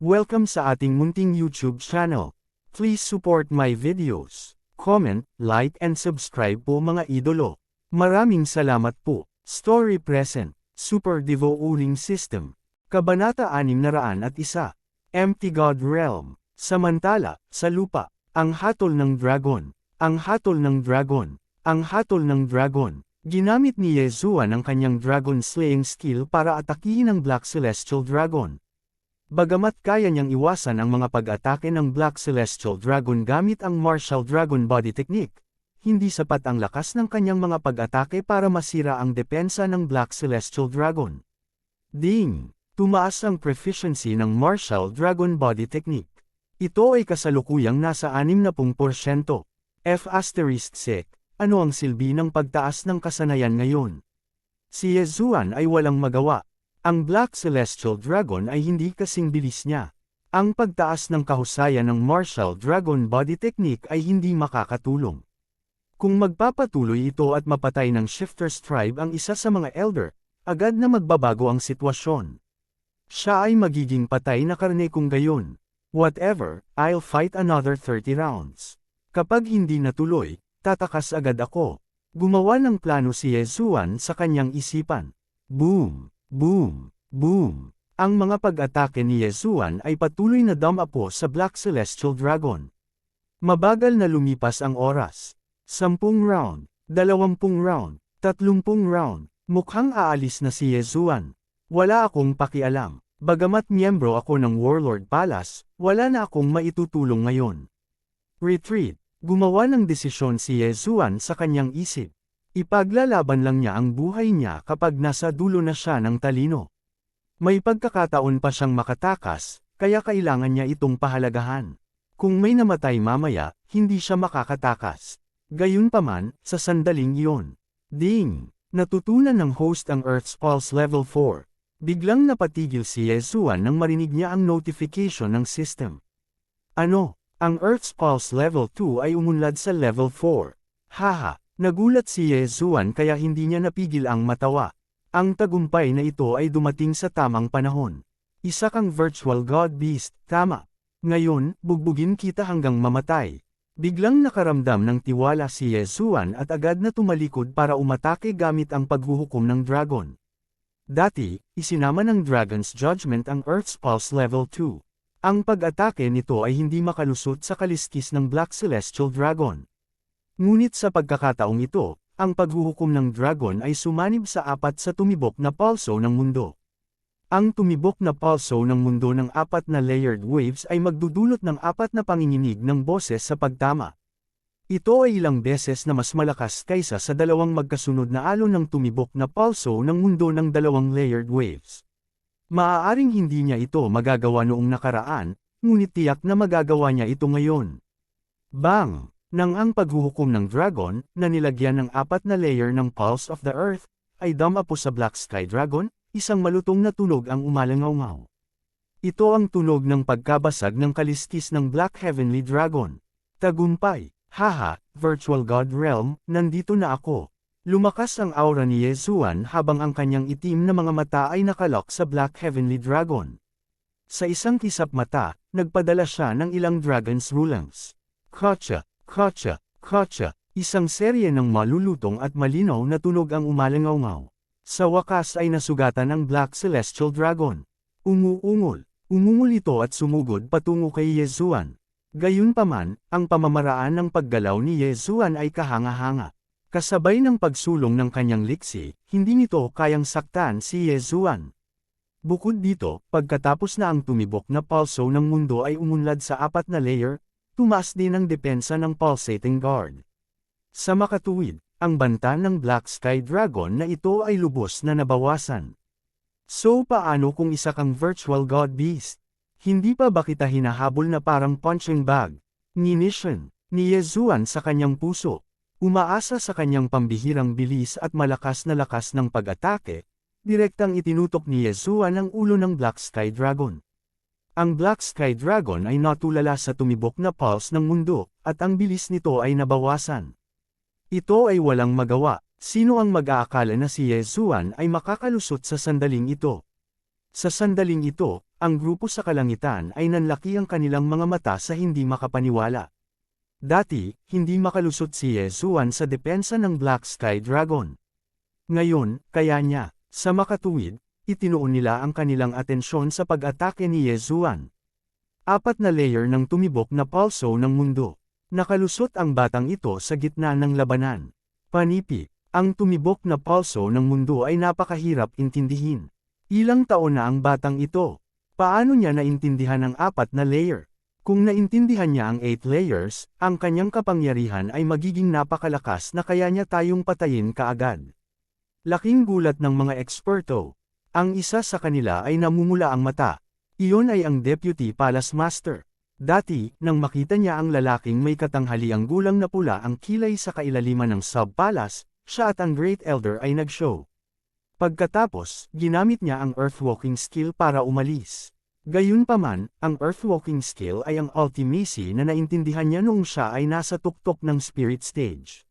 Welcome sa ating munting YouTube channel. Please support my videos. Comment, like and subscribe po mga idolo. Maraming salamat po. Story present. Super Devo Uling System. Kabanata 601. Empty God Realm. Samantala, sa lupa, ang hatol ng dragon. Ang hatol ng dragon. Ang hatol ng dragon. Ginamit ni Yezuan ang kanyang dragon slaying skill para atakihin ang Black Celestial Dragon. Bagamat kaya niyang iwasan ang mga pag-atake ng Black Celestial Dragon gamit ang Martial Dragon Body Technique, hindi sapat ang lakas ng kanyang mga pag-atake para masira ang depensa ng Black Celestial Dragon. Ding! Tumaas ang proficiency ng Martial Dragon Body Technique. Ito ay kasalukuyang nasa 60%. F***sec, ano ang silbi ng pagtaas ng kasanayan ngayon? Si Yezuan ay walang magawa. Ang Black Celestial Dragon ay hindi kasing bilis niya. Ang pagtaas ng kahusayan ng Martial Dragon Body Technique ay hindi makakatulong. Kung magpapatuloy ito at mapatay ng Shifter's Tribe ang isa sa mga Elder, agad na magbabago ang sitwasyon. Siya ay magiging patay na karne kung gayon. Whatever, I'll fight another 30 rounds. Kapag hindi natuloy, tatakas agad ako. Gumawa ng plano si Yezuan sa kanyang isipan. Boom! Boom! Boom! Ang mga pag-atake ni Yezuan ay patuloy na dumapo sa Black Celestial Dragon. Mabagal na lumipas ang oras. 10 round, 20 round, 30 round, mukhang aalis na si Yezuan. Wala akong pakialam. Bagamat miyembro ako ng Warlord Palace, wala na akong maitutulong ngayon. Retreat. Gumawa ng desisyon si Yezuan sa kanyang isip. Ipaglalaban lang niya ang buhay niya kapag nasa dulo na siya ng talino. May pagkakataon pa siyang makatakas, kaya kailangan niya itong pahalagahan. Kung may namatay mamaya, hindi siya makakatakas. Gayunpaman, sa sandaling iyon. Ding! Natutunan ng host ang Earth's Pulse Level 4. Biglang napatigil si Yezuan nang marinig niya ang notification ng system. Ano? Ang Earth's Pulse Level 2 ay umunlad sa Level 4. Haha! Nagulat si Yezuan kaya hindi niya napigil ang matawa. Ang tagumpay na ito ay dumating sa tamang panahon. Isa kang virtual god beast, tama. Ngayon, bugbugin kita hanggang mamatay. Biglang nakaramdam ng tiwala si Yezuan at agad na tumalikod para umatake gamit ang paghuhukom ng dragon. Dati, isinama ng Dragon's Judgment ang Earth's Pulse Level 2. Ang pag-atake nito ay hindi makalusot sa kaliskis ng Black Celestial Dragon. Ngunit sa pagkakataong ito, ang paghuhukom ng dragon ay sumanib sa 4 sa tumibok na pulso ng mundo. Ang tumibok na pulso ng mundo ng 4 na layered waves ay magdudulot ng 4 na panginginig ng boses sa pagtama. Ito ay ilang beses na mas malakas kaysa sa 2 magkasunod na alon ng tumibok na pulso ng mundo ng 2 layered waves. Maaaring hindi niya ito magagawa noong nakaraan, ngunit tiyak na magagawa niya ito ngayon. Bang! Nang ang paghuhukom ng dragon, na nilagyan ng 4 na layer ng Pulse of the Earth, ay dumapo sa Black Sky Dragon, isang malutong na tunog ang umalangaw-ngaw. Ito ang tunog ng pagkabasag ng kaliskis ng Black Heavenly Dragon. Tagumpay! Haha, Virtual God Realm, nandito na ako. Lumakas ang aura ni Yezuan habang ang kanyang itim na mga mata ay nakalok sa Black Heavenly Dragon. Sa isang kisap mata, nagpadala siya ng ilang dragon's rulings. Kotcha! Kotcha, kotcha, isang serye ng malulutong at malinaw na tunog ang umalangaw-ngaw. Sa wakas ay nasugatan ng Black Celestial Dragon. Umuungol ito at sumugod patungo kay Yezuan. Gayunpaman, ang pamamaraan ng paggalaw ni Yezuan ay kahanga-hanga. Kasabay ng pagsulong ng kanyang liksi, hindi nito kayang saktan si Yezuan. Bukod dito, pagkatapos na ang tumibok na pulso ng mundo ay umunlad sa 4 na layer, tumaas din ang depensa ng Pulsating Guard. Sa makatuwid, ang banta ng Black Sky Dragon na ito ay lubos na nabawasan. So paano kung isa kang virtual god beast? Hindi pa ba kita hinahabol na parang punching bag? Ninisyon ni Yezuan sa kanyang puso. Umaasa sa kanyang pambihirang bilis at malakas na lakas ng pag-atake, direktang itinutok ni Yezuan ang ulo ng Black Sky Dragon. Ang Black Sky Dragon ay natulala sa tumibok na pulse ng mundo, at ang bilis nito ay nabawasan. Ito ay walang magawa. Sino ang mag-aakala na si Yezuan ay makakalusot sa sandaling ito? Sa sandaling ito, ang grupo sa kalangitan ay nanlaki ang kanilang mga mata sa hindi makapaniwala. Dati, hindi makalusot si Yezuan sa depensa ng Black Sky Dragon. Ngayon, kaya niya, sa makatuwid, itinuon nila ang kanilang atensyon sa pag-atake ni Yezuan. 4 na layer ng tumibok na pulso ng mundo. Nakalusot ang batang ito sa gitna ng labanan. Panipi, ang tumibok na pulso ng mundo ay napakahirap intindihin. Ilang taon na ang batang ito. Paano niya naintindihan ang 4 na layer? Kung naintindihan niya ang 8 layers, ang kanyang kapangyarihan ay magiging napakalakas na kaya niya tayong patayin kaagad. Laking gulat ng mga eksperto. Ang isa sa kanila ay namumula ang mata. Iyon ay ang Deputy Palace Master. Dati, nang makita niya ang lalaking may katanghaliang gulang na pula ang kilay sa kailaliman ng sub-palace, siya at ang Great Elder ay nag-show. Pagkatapos, ginamit niya ang Earthwalking skill para umalis. Gayunpaman, ang Earthwalking skill ay ang ultimacy na naintindihan niya noong siya ay nasa tuktok ng Spirit Stage.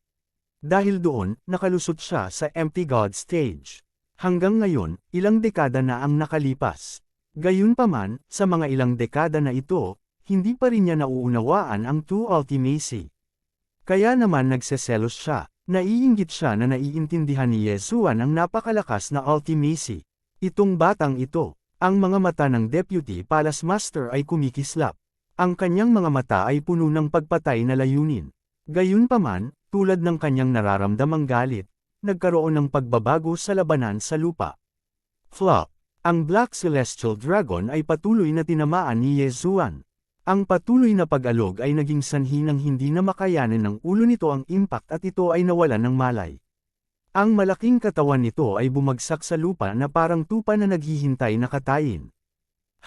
Dahil doon, nakalusot siya sa Empty God Stage. Hanggang ngayon, ilang dekada na ang nakalipas. Gayunpaman, sa mga ilang dekada na ito, hindi pa rin niya nauunawaan ang true ultimacy. Kaya naman nagseselos siya, naiinggit siya na naiintindihan ni Yezuan ang napakalakas na ultimacy. Itong batang ito, ang mga mata ng Deputy Palace Master ay kumikislap. Ang kanyang mga mata ay puno ng pagpatay na layunin. Gayunpaman, tulad ng kanyang nararamdamang galit, nagkaroon ng pagbabago sa labanan sa lupa. Flop. Ang Black Celestial Dragon ay patuloy na tinamaan ni Yezuan. Ang patuloy na pag-alog ay naging sanhi ng hindi na makayanan ng ulo nito ang impact at ito ay nawalan ng malay. Ang malaking katawan nito ay bumagsak sa lupa na parang tupa na naghihintay na katayin.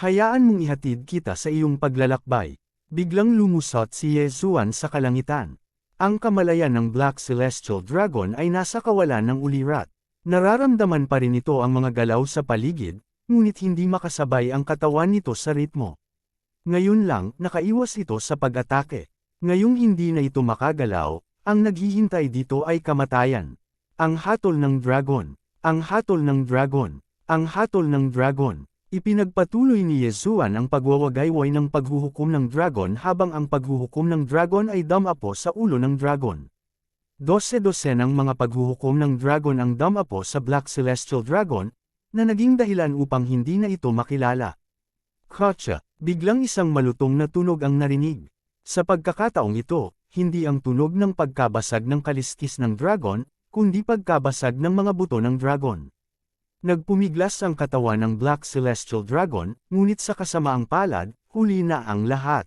Hayaan mong ihatid kita sa iyong paglalakbay. Biglang lumusot si Yezuan sa kalangitan. Ang kamalayan ng Black Celestial Dragon ay nasa kawalan ng ulirat. Nararamdaman pa rin ito ang mga galaw sa paligid, ngunit hindi makasabay ang katawan nito sa ritmo. Ngayon lang, nakaiwas ito sa pag-atake. Ngayong hindi na ito makagalaw, ang naghihintay dito ay kamatayan. Ang hatol ng dragon. Ang hatol ng dragon. Ang hatol ng dragon. Ipinagpatuloy ni Yezuan ang pagwawagayway ng paghuhukom ng dragon habang ang paghuhukom ng dragon ay damapo sa ulo ng dragon. 12 ng mga paghuhukom ng dragon ang damapo sa Black Celestial Dragon, na naging dahilan upang hindi na ito makilala. Kotsa, biglang isang malutong na tunog ang narinig. Sa pagkakataong ito, hindi ang tunog ng pagkabasag ng kaliskis ng dragon, kundi pagkabasag ng mga buto ng dragon. Nagpumiglas ang katawan ng Black Celestial Dragon, ngunit sa kasamaang palad, huli na ang lahat.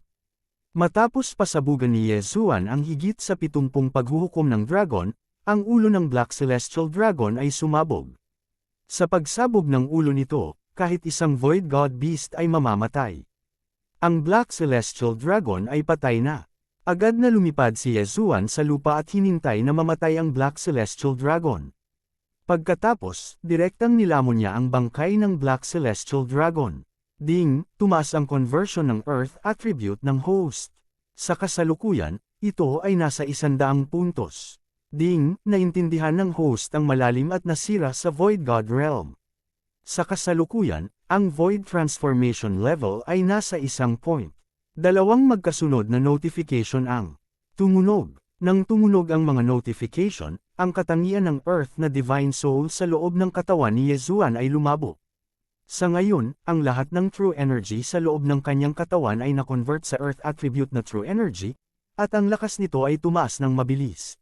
Matapos pasabugan ni Yezuan ang higit sa 70 paghuhukom ng dragon, ang ulo ng Black Celestial Dragon ay sumabog. Sa pagsabog ng ulo nito, kahit isang Void God Beast ay mamamatay. Ang Black Celestial Dragon ay patay na. Agad na lumipad si Yezuan sa lupa at hinintay na mamatay ang Black Celestial Dragon. Pagkatapos, direktang nilamon niya ang bangkay ng Black Celestial Dragon. Ding, tumaas ang conversion ng Earth attribute ng host. Sa kasalukuyan, ito ay nasa 100 puntos. Ding, naintindihan ng host ang malalim at nasira sa Void God Realm. Sa kasalukuyan, ang Void Transformation level ay nasa 1 point. Dalawang magkasunod na notification ang tumunog. Nang tumunog ang mga notification, ang katangian ng Earth na Divine Soul sa loob ng katawan ni Yezuan ay lumabo. Sa ngayon, ang lahat ng True Energy sa loob ng kanyang katawan ay na-convert sa Earth attribute na True Energy, at ang lakas nito ay tumaas ng mabilis.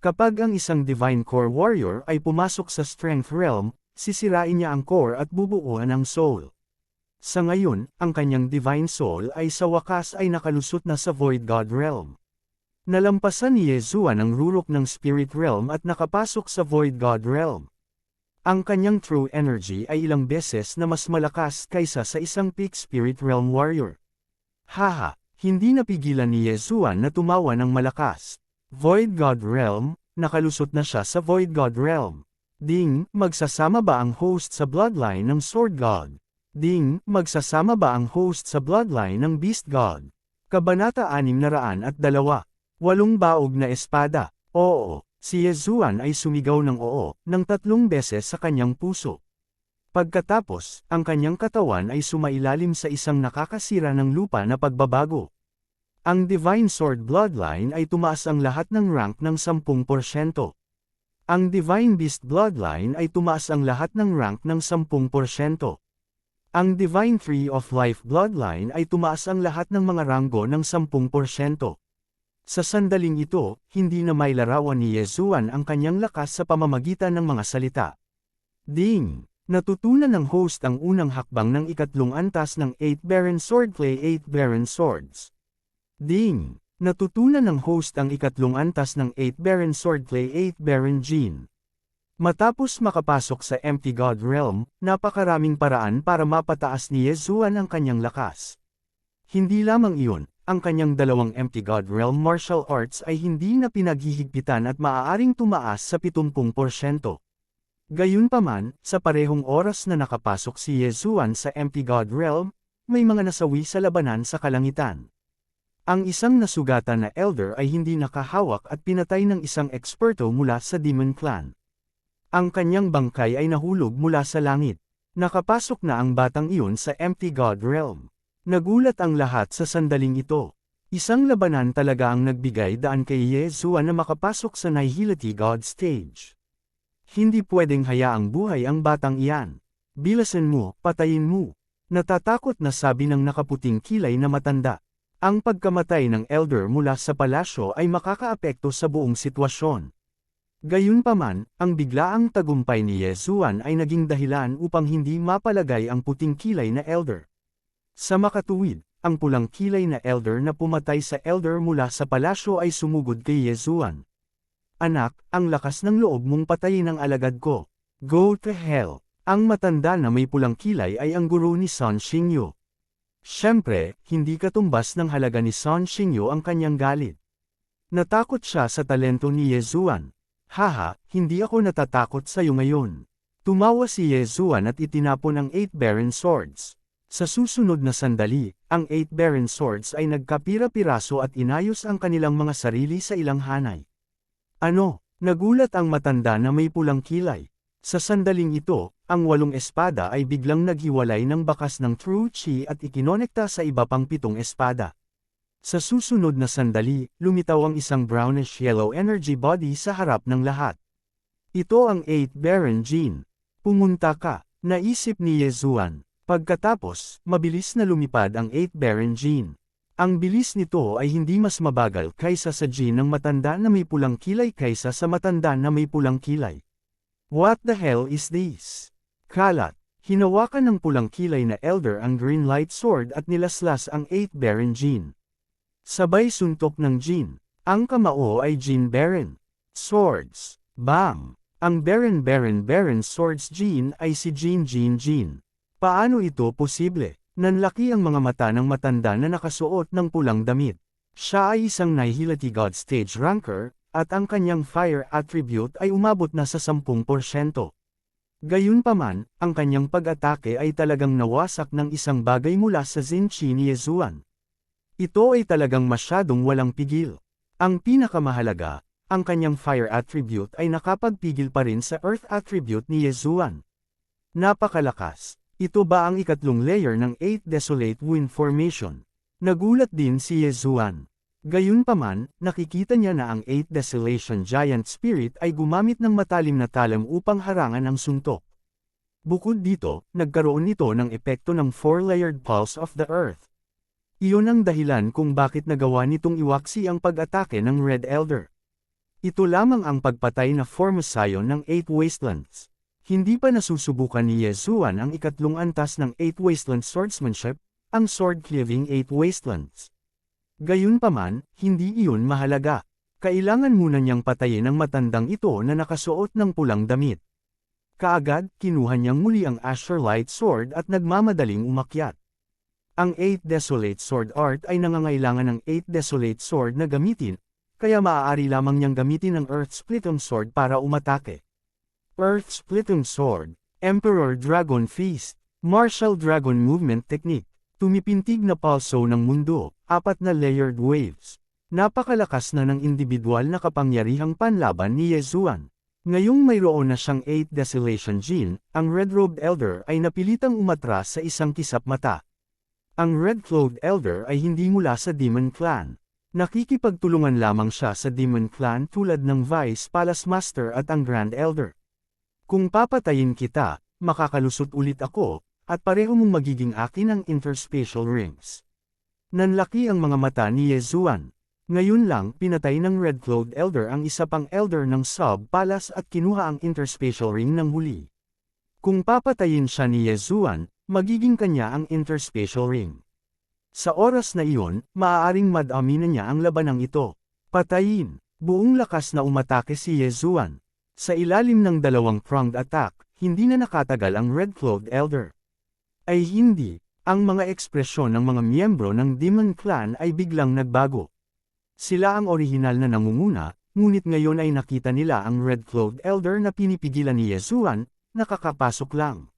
Kapag ang isang Divine Core Warrior ay pumasok sa Strength Realm, sisirain niya ang core at bubuuan ang soul. Sa ngayon, ang kanyang Divine Soul ay sa wakas ay nakalusot na sa Void God Realm. Nalampasan ni Yezuan ang rurok ng Spirit Realm at nakapasok sa Void God Realm. Ang kanyang True Energy ay ilang beses na mas malakas kaysa sa isang Peak Spirit Realm Warrior. Haha, hindi napigilan ni Yezuan na tumawa ng malakas. Void God Realm, nakalusot na siya sa Void God Realm. Ding, magsasama ba ang host sa bloodline ng Sword God? Ding, magsasama ba ang host sa bloodline ng Beast God? Kabanata 602. 8 baog na espada. Oo. Si Yezuan ay sumigaw ng oo, ng 3 beses sa kanyang puso. Pagkatapos, ang kanyang katawan ay sumailalim sa isang nakakasira ng lupa na pagbabago. Ang Divine Sword Bloodline ay tumaas ang lahat ng rank ng 10%. Ang Divine Beast Bloodline ay tumaas ang lahat ng rank ng 10%. Ang Divine Tree of Life Bloodline ay tumaas ang lahat ng mga ranggo ng 10%. Sa sandaling ito, hindi na may larawan ni Yezuan ang kanyang lakas sa pamamagitan ng mga salita. Ding! Natutunan ng host ang unang hakbang ng ikatlong antas ng 8 Baron Swordplay 8 Baron Swords. Ding! Natutunan ng host ang ikatlong antas ng 8 Baron Swordplay 8 Baron Gene. Matapos makapasok sa Empty God Realm, napakaraming paraan para mapataas ni Yezuan ang kanyang lakas. Hindi lamang iyon, ang kanyang dalawang Empty God Realm martial arts ay hindi na pinaghihigpitan at maaaring tumaas sa 70%. Gayunpaman, sa parehong oras na nakapasok si Yezuan sa Empty God Realm, may mga nasawi sa labanan sa kalangitan. Ang isang nasugatan na elder ay hindi nakahawak at pinatay ng isang eksperto mula sa Demon Clan. Ang kanyang bangkay ay nahulog mula sa langit. Nakapasok na ang batang iyon sa Empty God Realm. Nagulat ang lahat sa sandaling ito. Isang labanan talaga ang nagbigay daan kay Yezuan na makapasok sa Nihility God Stage. Hindi pwedeng hayaang buhay ang batang iyan. Bilasan mo, patayin mo. Natatakot na sabi ng nakaputing kilay na matanda. Ang pagkamatay ng elder mula sa palasyo ay makakaapekto sa buong sitwasyon. Gayunpaman, ang biglaang tagumpay ni Yezuan ay naging dahilan upang hindi mapalagay ang puting kilay na elder. Sa makatuwid, ang pulang kilay na elder na pumatay sa elder mula sa palasyo ay sumugod kay Yezuan. Anak, ang lakas ng loob mong patayin ang alagad ko. Go to hell. Ang matanda na may pulang kilay ay ang guro ni Sun Xingyu. Siyempre, hindi katumbas ng halaga ni Sun Xingyu ang kanyang galit. Natakot siya sa talento ni Yezuan. Haha, hindi ako natatakot sa iyo ngayon. Tumawa si Yezuan at itinapon ang 8 Baron Swords. Sa susunod na sandali, ang 8 Baron Swords ay nagkapira-piraso at inayos ang kanilang mga sarili sa ilang hanay. Ano? Nagulat ang matanda na may pulang kilay. Sa sandaling ito, ang 8 espada ay biglang naghiwalay ng bakas ng True Chi at ikinonekta sa iba pang 7 espada. Sa susunod na sandali, lumitaw ang isang brownish-yellow energy body sa harap ng lahat. Ito ang 8 Baron Gene. Pumunta ka, naisip ni Yezuan. Pagkatapos, mabilis na lumipad ang 8 Baron Gene. Ang bilis nito ay hindi mas mabagal kaysa sa gene ng matanda na may pulang kilay kaysa sa matanda na may pulang kilay. What the hell is this? Kalat. Hinawakan ng pulang kilay na elder ang green light sword at nilaslas ang 8 Baron Gene. Sabay suntok ng gene. Ang kamao ay Gene Baron. Swords. Bam! Ang Baron Swords gene ay si Gene. Paano ito posible? Nanlaki ang mga mata ng matanda na nakasuot ng pulang damit. Siya ay isang Nihility God Stage ranker, at ang kanyang fire attribute ay umabot na sa 10%. Gayunpaman, ang kanyang pag-atake ay talagang nawasak ng isang bagay mula sa Zenchi ni Yezuan. Ito ay talagang masyadong walang pigil. Ang pinakamahalaga, ang kanyang fire attribute ay nakapagpigil pa rin sa earth attribute ni Yezuan. Napakalakas. Ito ba ang ikatlong layer ng 8 Desolate Wind Formation? Nagulat din si Yezuan. Gayunpaman, nakikita niya na ang 8 Desolation Giant Spirit ay gumamit ng matalim na talam upang harangan ang suntok. Bukod dito, nagkaroon nito ng epekto ng 4-layered Pulse of the Earth. Iyon ang dahilan kung bakit nagawa nitong iwaksi ang pag-atake ng Red Elder. Ito lamang ang pagpatay na Formosayon ng 8 Wastelands. Hindi pa nasusubukan ni Yezuan ang ikatlong antas ng 8 Wasteland Swordsmanship, ang Sword-Cleaving 8 Wastelands. Gayunpaman, hindi iyon mahalaga. Kailangan muna niyang patayin ang matandang ito na nakasuot ng pulang damit. Kaagad, kinuha niyang muli ang Azure Light Sword at nagmamadaling umakyat. Ang 8 Desolate Sword Art ay nangangailangan ng 8 Desolate Sword na gamitin, kaya maaari lamang niyang gamitin ang Earth Splitting Sword para umatake. Earth Splitting Sword, Emperor Dragon Feast, Martial Dragon Movement Technique, tumipintig na pulso ng mundo, 4 na layered waves. Napakalakas na ng individual na kapangyarihang panlaban ni Yezuan. Ngayong mayroon na siyang 8 Desolation Gene, ang Red-Robed Elder ay napilitang umatras sa isang kisap mata. Ang Red-Cloaked Elder ay hindi mula sa Demon Clan. Nakikipagtulungan lamang siya sa Demon Clan tulad ng Vice Palace Master at ang Grand Elder. Kung papatayin kita, makakalusot ulit ako, at pareho mong magiging akin ang interspatial rings. Nanlaki ang mga mata ni Yezuan. Ngayon lang pinatay ng Red-Cloaked Elder ang isa pang Elder ng Sub-Palace at kinuha ang interspatial ring ng huli. Kung papatayin siya ni Yezuan, magiging kanya ang interspatial ring. Sa oras na iyon, maaaring madami na niya ang labanang ito. Patayin! Buong lakas na umatake si Yezuan. Sa ilalim ng dalawang pronged attack, hindi na nakatagal ang Red-Cloaked Elder. Ay hindi, ang mga ekspresyon ng mga miyembro ng Demon Clan ay biglang nagbago. Sila ang orihinal na nangunguna, ngunit ngayon ay nakita nila ang Red-Cloaked Elder na pinipigilan ni Yezuan, nakakapasok lang.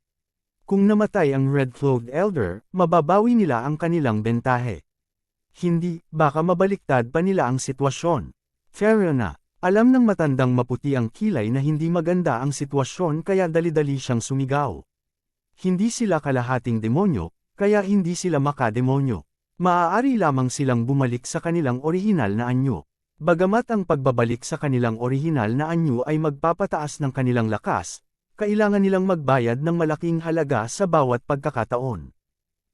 Kung namatay ang Red-Cloaked Elder, mababawi nila ang kanilang bentahe. Hindi, baka mabaliktad pa nila ang sitwasyon. Fair na, alam ng matandang maputi ang kilay na hindi maganda ang sitwasyon kaya dali-dali siyang sumigaw. Hindi sila kalahating demonyo, kaya hindi sila makademonyo. Maaari lamang silang bumalik sa kanilang orihinal na anyo. Bagamat ang pagbabalik sa kanilang orihinal na anyo ay magpapataas ng kanilang lakas, kailangan nilang magbayad ng malaking halaga sa bawat pagkakataon.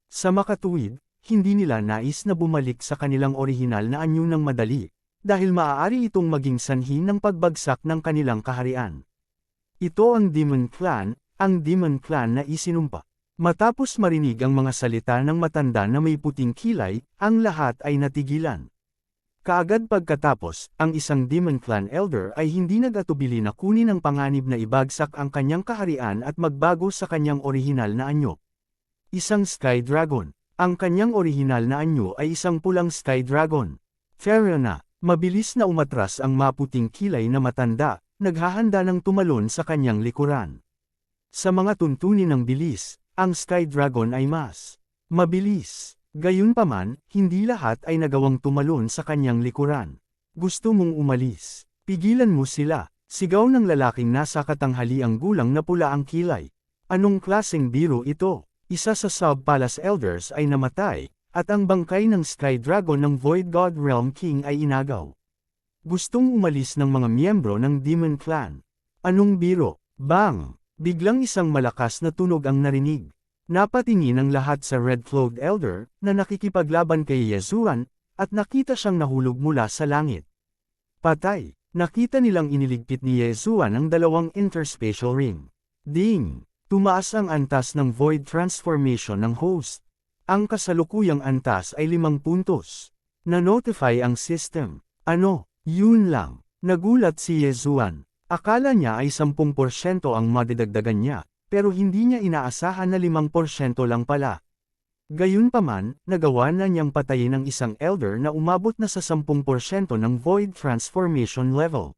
Sa makatuwid, hindi nila nais na bumalik sa kanilang orihinal na anyo ng madali, dahil maaari itong maging sanhi ng pagbagsak ng kanilang kaharian. Ito ang Demon Clan, ang Demon Clan na isinumpa. Matapos marinig ang mga salita ng matanda na may puting kilay, ang lahat ay natigilan. Kaagad pagkatapos, ang isang Demon Clan Elder ay hindi nag-atubili na kunin ang panganib na ibagsak ang kanyang kaharian at magbago sa kanyang orihinal na anyo. Isang Sky Dragon. Ang kanyang orihinal na anyo ay isang pulang Sky Dragon. Fair na, mabilis na umatras ang maputing kilay na matanda, naghahanda ng tumalon sa kanyang likuran. Sa mga tuntunin ng bilis, ang Sky Dragon ay mas mabilis. Gayunpaman, hindi lahat ay nagawang tumalon sa kanyang likuran. Gusto mong umalis. Pigilan mo sila. Sigaw ng lalaking nasa katanghaliang gulang na pula ang kilay. Anong klaseng biro ito? Isa sa Sub-Palace Elders ay namatay, at ang bangkay ng Sky Dragon ng Void God Realm King ay inagaw. Gustong umalis ng mga miyembro ng Demon Clan. Anong biro? Bang! Biglang isang malakas na tunog ang narinig. Napatingin ang lahat sa Red-Cloaked Elder, na nakikipaglaban kay Yezuan, at nakita siyang nahulog mula sa langit. Patay! Nakita nilang iniligpit ni Yezuan ang dalawang interspatial ring. Ding! Tumaas ang antas ng Void Transformation ng host. Ang kasalukuyang antas ay 5 puntos. Na-notify ang system. Ano? Yun lang. Nagulat si Yezuan. Akala niya ay 10% ang madidagdagan niya, pero hindi niya inaasahan na 5% lang pala. Gayunpaman, nagawa na niyang patayin ang isang elder na umabot na sa 10% ng Void Transformation level.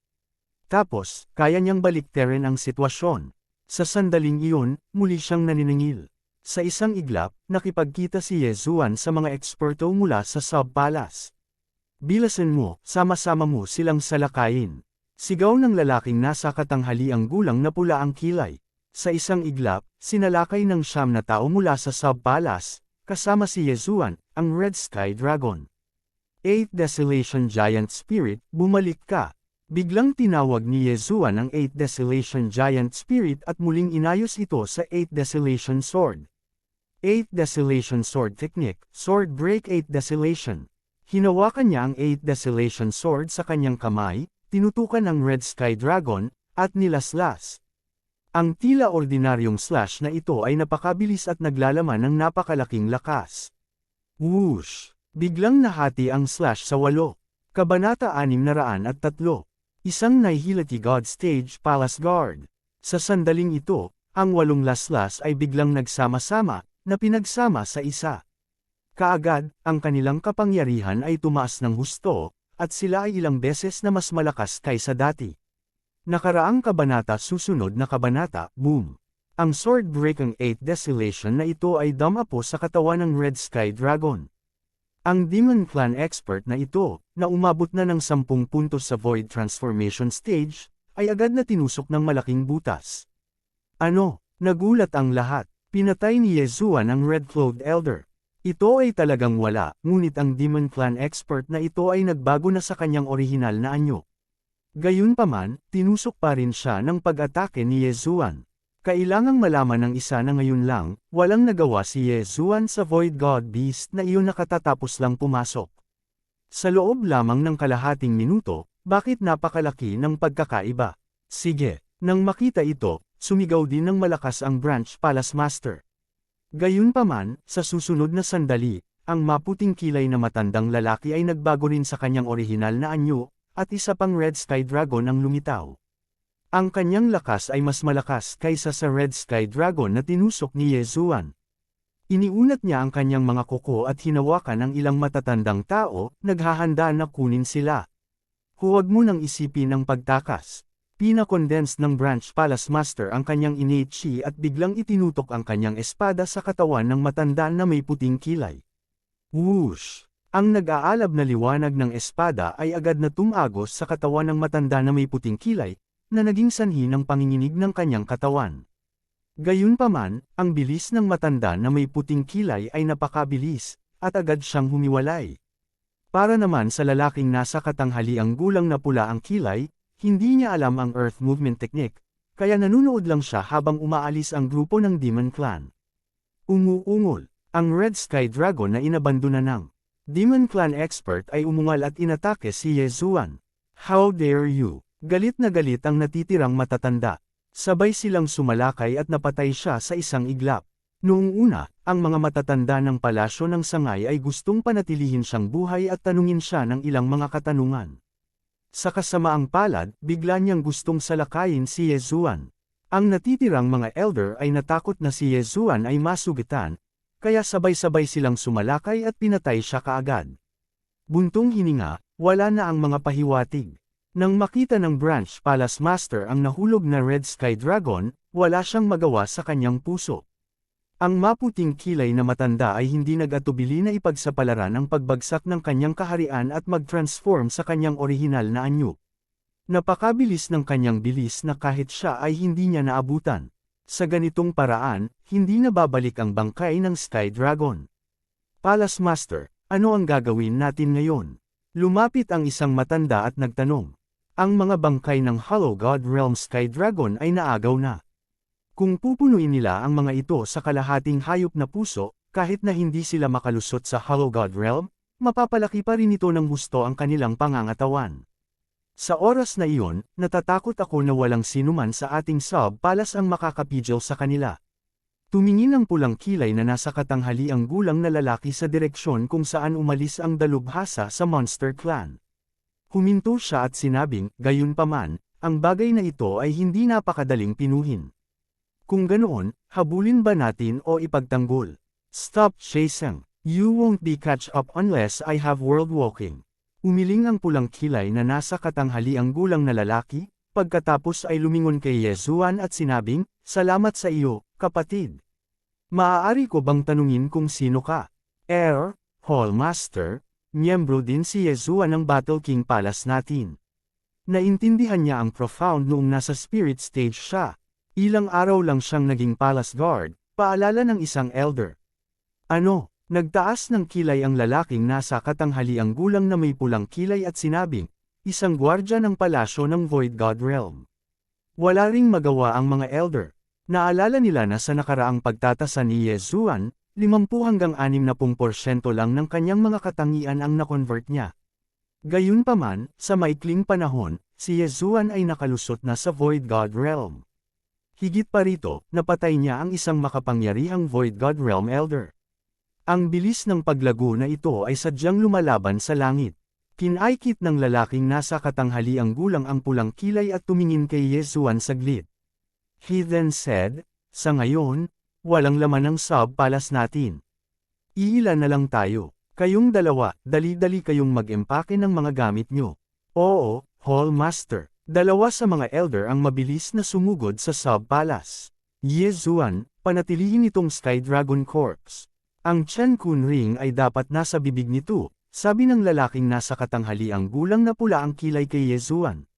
Tapos, kaya niyang baliktarin ang sitwasyon. Sa sandaling iyon, muli siyang naniningil. Sa isang iglap, nakipagkita si Yezuan sa mga eksperto mula sa Sub-Palace. Bilasan mo, sama-sama mo silang salakayin. Sigaw ng lalaking nasa katanghaliang gulang na pula ang kilay. Sa isang iglap, sinalakay ng 9 na tao mula sa Sub-Palace, kasama si Yezuan, ang Red Sky Dragon. 8 Desolation Giant Spirit, bumalik ka. Biglang tinawag ni Yezuan ang 8 Desolation Giant Spirit at muling inayos ito sa 8 Desolation Sword. 8 Desolation Sword Technique, Sword Break 8 Desolation. Hinawakan niya ang 8 Desolation Sword sa kanyang kamay, tinutukan ang Red Sky Dragon, at nilaslas. Ang tila ordinaryong slash na ito ay napakabilis at naglalaman ng napakalaking lakas. Whoosh! Biglang nahati ang slash sa 8. Kabanata 603. Isang Nihility God Stage Palace Guard. Sa sandaling ito, ang 8 laslas ay biglang nagsama-sama, na pinagsama sa isa. Kaagad, ang kanilang kapangyarihan ay tumaas ng husto, at sila ay ilang beses na mas malakas kaysa dati. Nakaraang kabanata susunod na kabanata, boom! Ang Sword Break ang 8 Desolation na ito ay damapo sa katawan ng Red Sky Dragon. Ang Demon Clan expert na ito, na umabot na ng 10 puntos sa Void Transformation Stage, ay agad na tinusok ng malaking butas. Ano? Nagulat ang lahat. Pinatay ni Yezuan ang Red-Clothed Elder. Ito ay talagang wala, ngunit ang Demon Clan expert na ito ay nagbago na sa kanyang orihinal na anyo. Gayunpaman, tinusok pa rin siya ng pag-atake ni Yezuan. Kailangang malaman ng isa na ngayon lang, walang nagawa si Yezuan sa Void God Beast na iyon nakatatapos lang pumasok. Sa loob lamang ng kalahating minuto, bakit napakalaki ng pagkakaiba? Sige, nang makita ito, sumigaw din ng malakas ang Branch Palace Master. Gayunpaman, sa susunod na sandali, ang maputing kilay na matandang lalaki ay nagbago rin sa kanyang orihinal na anyo, at isa pang Red Sky Dragon ang lumitaw. Ang kanyang lakas ay mas malakas kaysa sa Red Sky Dragon na tinusok ni Yezuan. Iniunat niya ang kanyang mga kuko at hinawakan ang ilang matatandang tao, naghahanda na kunin sila. Huwag mo nang isipin ang pagtakas. Pinakondense ng Branch Palace Master ang kanyang innate chi at biglang itinutok ang kanyang espada sa katawan ng matanda na may puting kilay. Whoosh! Ang nag-aalab na liwanag ng espada ay agad na tumagos sa katawan ng matanda na may puting kilay, na naging sanhi ng panginginig ng kanyang katawan. Gayunpaman, ang bilis ng matanda na may puting kilay ay napakabilis, at agad siyang humiwalay. Para naman sa lalaking nasa katanghaliang gulang na pula ang kilay, hindi niya alam ang Earth Movement Technique, kaya nanunood lang siya habang umaalis ang grupo ng Demon Clan. Umuungol, ang Red Sky Dragon na inabandona ng Demon Clan expert ay umungal at inatake si Yezuan. How dare you? Galit na galit ang natitirang matatanda. Sabay silang sumalakay at napatay siya sa isang iglap. Noong una, ang mga matatanda ng palasyo ng sangay ay gustong panatilihin siyang buhay at tanungin siya ng ilang mga katanungan. Sa kasamaang palad, bigla niyang gustong salakayin si Yezuan. Ang natitirang mga elder ay natakot na si Yezuan ay masugitan, kaya sabay-sabay silang sumalakay at pinatay siya kaagad. Buntong hininga, wala na ang mga pahiwatig. Nang makita ng Branch Palace Master ang nahulog na Red Sky Dragon, wala siyang magawa sa kanyang puso. Ang maputing kilay na matanda ay hindi nag-atubili na ipagsapalaran ang pagbagsak ng kanyang kaharian at mag-transform sa kanyang orihinal na anyo. Napakabilis ng kanyang bilis na kahit siya ay hindi niya naabutan. Sa ganitong paraan, hindi na babalik ang bangkay ng Sky Dragon. Palace Master, ano ang gagawin natin ngayon? Lumapit ang isang matanda at nagtanong. Ang mga bangkay ng Hollow God Realm Sky Dragon ay naagaw na. Kung pupunuin nila ang mga ito sa kalahating hayop na puso, kahit na hindi sila makalusot sa Hollow God Realm, mapapalaki pa rin ito ng husto ang kanilang pangangatawan. Sa oras na iyon, natatakot ako na walang sinuman sa ating sub-palace ang makakapigil sa kanila. Tumingin ang pulang kilay na nasa katanghaliang gulang na lalaki sa direksyon kung saan umalis ang dalubhasa sa Monster Clan. Huminto siya at sinabing, gayunpaman, ang bagay na ito ay hindi napakadaling pinuhin. Kung ganoon, habulin ba natin o ipagtanggol? Stop chasing. You won't be catch up unless I have world walking. Umiling ang pulang kilay na nasa katanghaliang gulang na lalaki, pagkatapos ay lumingon kay Yezuan at sinabing, salamat sa iyo, kapatid. Maaari ko bang tanungin kung sino ka? Hall Master, miyembro din si Yezuan ng Battle King Palace natin. Naintindihan niya ang profound noong nasa spirit stage siya. Ilang araw lang siyang naging palace guard, paalala ng isang elder. Ano? Nagtaas ng kilay ang lalaking nasa katanghaliang gulang na may pulang kilay at sinabing, isang gwardya ng palasyo ng Void God Realm. Wala ring magawa ang mga elder. Naalala nila na sa nakaraang pagtatasa ni Yezuan, 50–60% lang ng kanyang mga katangian ang na-convert niya. Gayunpaman, sa maikling panahon, si Yezuan ay nakalusot na sa Void God Realm. Higit pa rito, napatay niya ang isang makapangyarihang Void God Realm Elder. Ang bilis ng paglago na ito ay sadyang lumalaban sa langit. Kinaikit ng lalaking nasa katanghaliang gulang ang pulang kilay at tumingin kay Yezuan saglit. He then said, sa ngayon, walang laman ang sub-palace natin. Iilan na lang tayo. Kayong dalawa, dali-dali kayong mag-empake ng mga gamit nyo. Oo, Hall Master. Dalawa sa mga elder ang mabilis na sumugod sa sub-palace. Yezuan, panatilihin itong Sky Dragon Corpse. Ang Chen Kun Ring ay dapat nasa bibig nito, sabi ng lalaking nasa katanghaliang gulang na pula ang kilay kay Yezuan.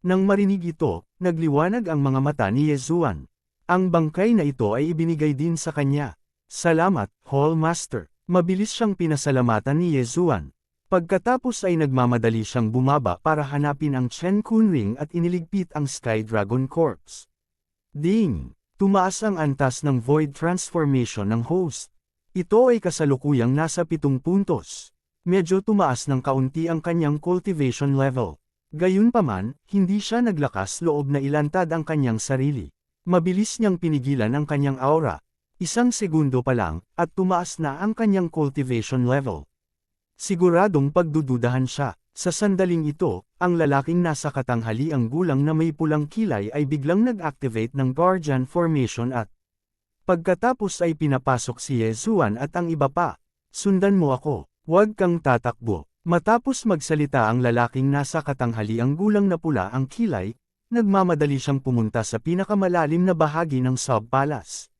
Nang marinig ito, nagliwanag ang mga mata ni Yezuan. Ang bangkay na ito ay ibinigay din sa kanya. Salamat, Hall Master. Mabilis siyang pinasalamatan ni Yezuan. Pagkatapos ay nagmamadali siyang bumaba para hanapin ang Chen Kun Ring at iniligpit ang Sky Dragon Corpse. Ding! Tumaas ang antas ng Void Transformation ng host. Ito ay kasalukuyang nasa 7 puntos. Medyo tumaas ng kaunti ang kanyang cultivation level. Gayunpaman, hindi siya naglakas loob na ilantad ang kanyang sarili. Mabilis niyang pinigilan ang kanyang aura. 1 segundo pa lang, at tumaas na ang kanyang cultivation level. Siguradong pagdududahan siya. Sa sandaling ito, ang lalaking nasa katanghaliang gulang na may pulang kilay ay biglang nag-activate ng Guardian Formation at pagkatapos ay pinapasok si Yezuan at ang iba pa. Sundan mo ako, huwag kang tatakbo. Matapos magsalita ang lalaking nasa katanghaliang gulang na pula ang kilay, nagmamadali siyang pumunta sa pinakamalalim na bahagi ng Sub-Palace.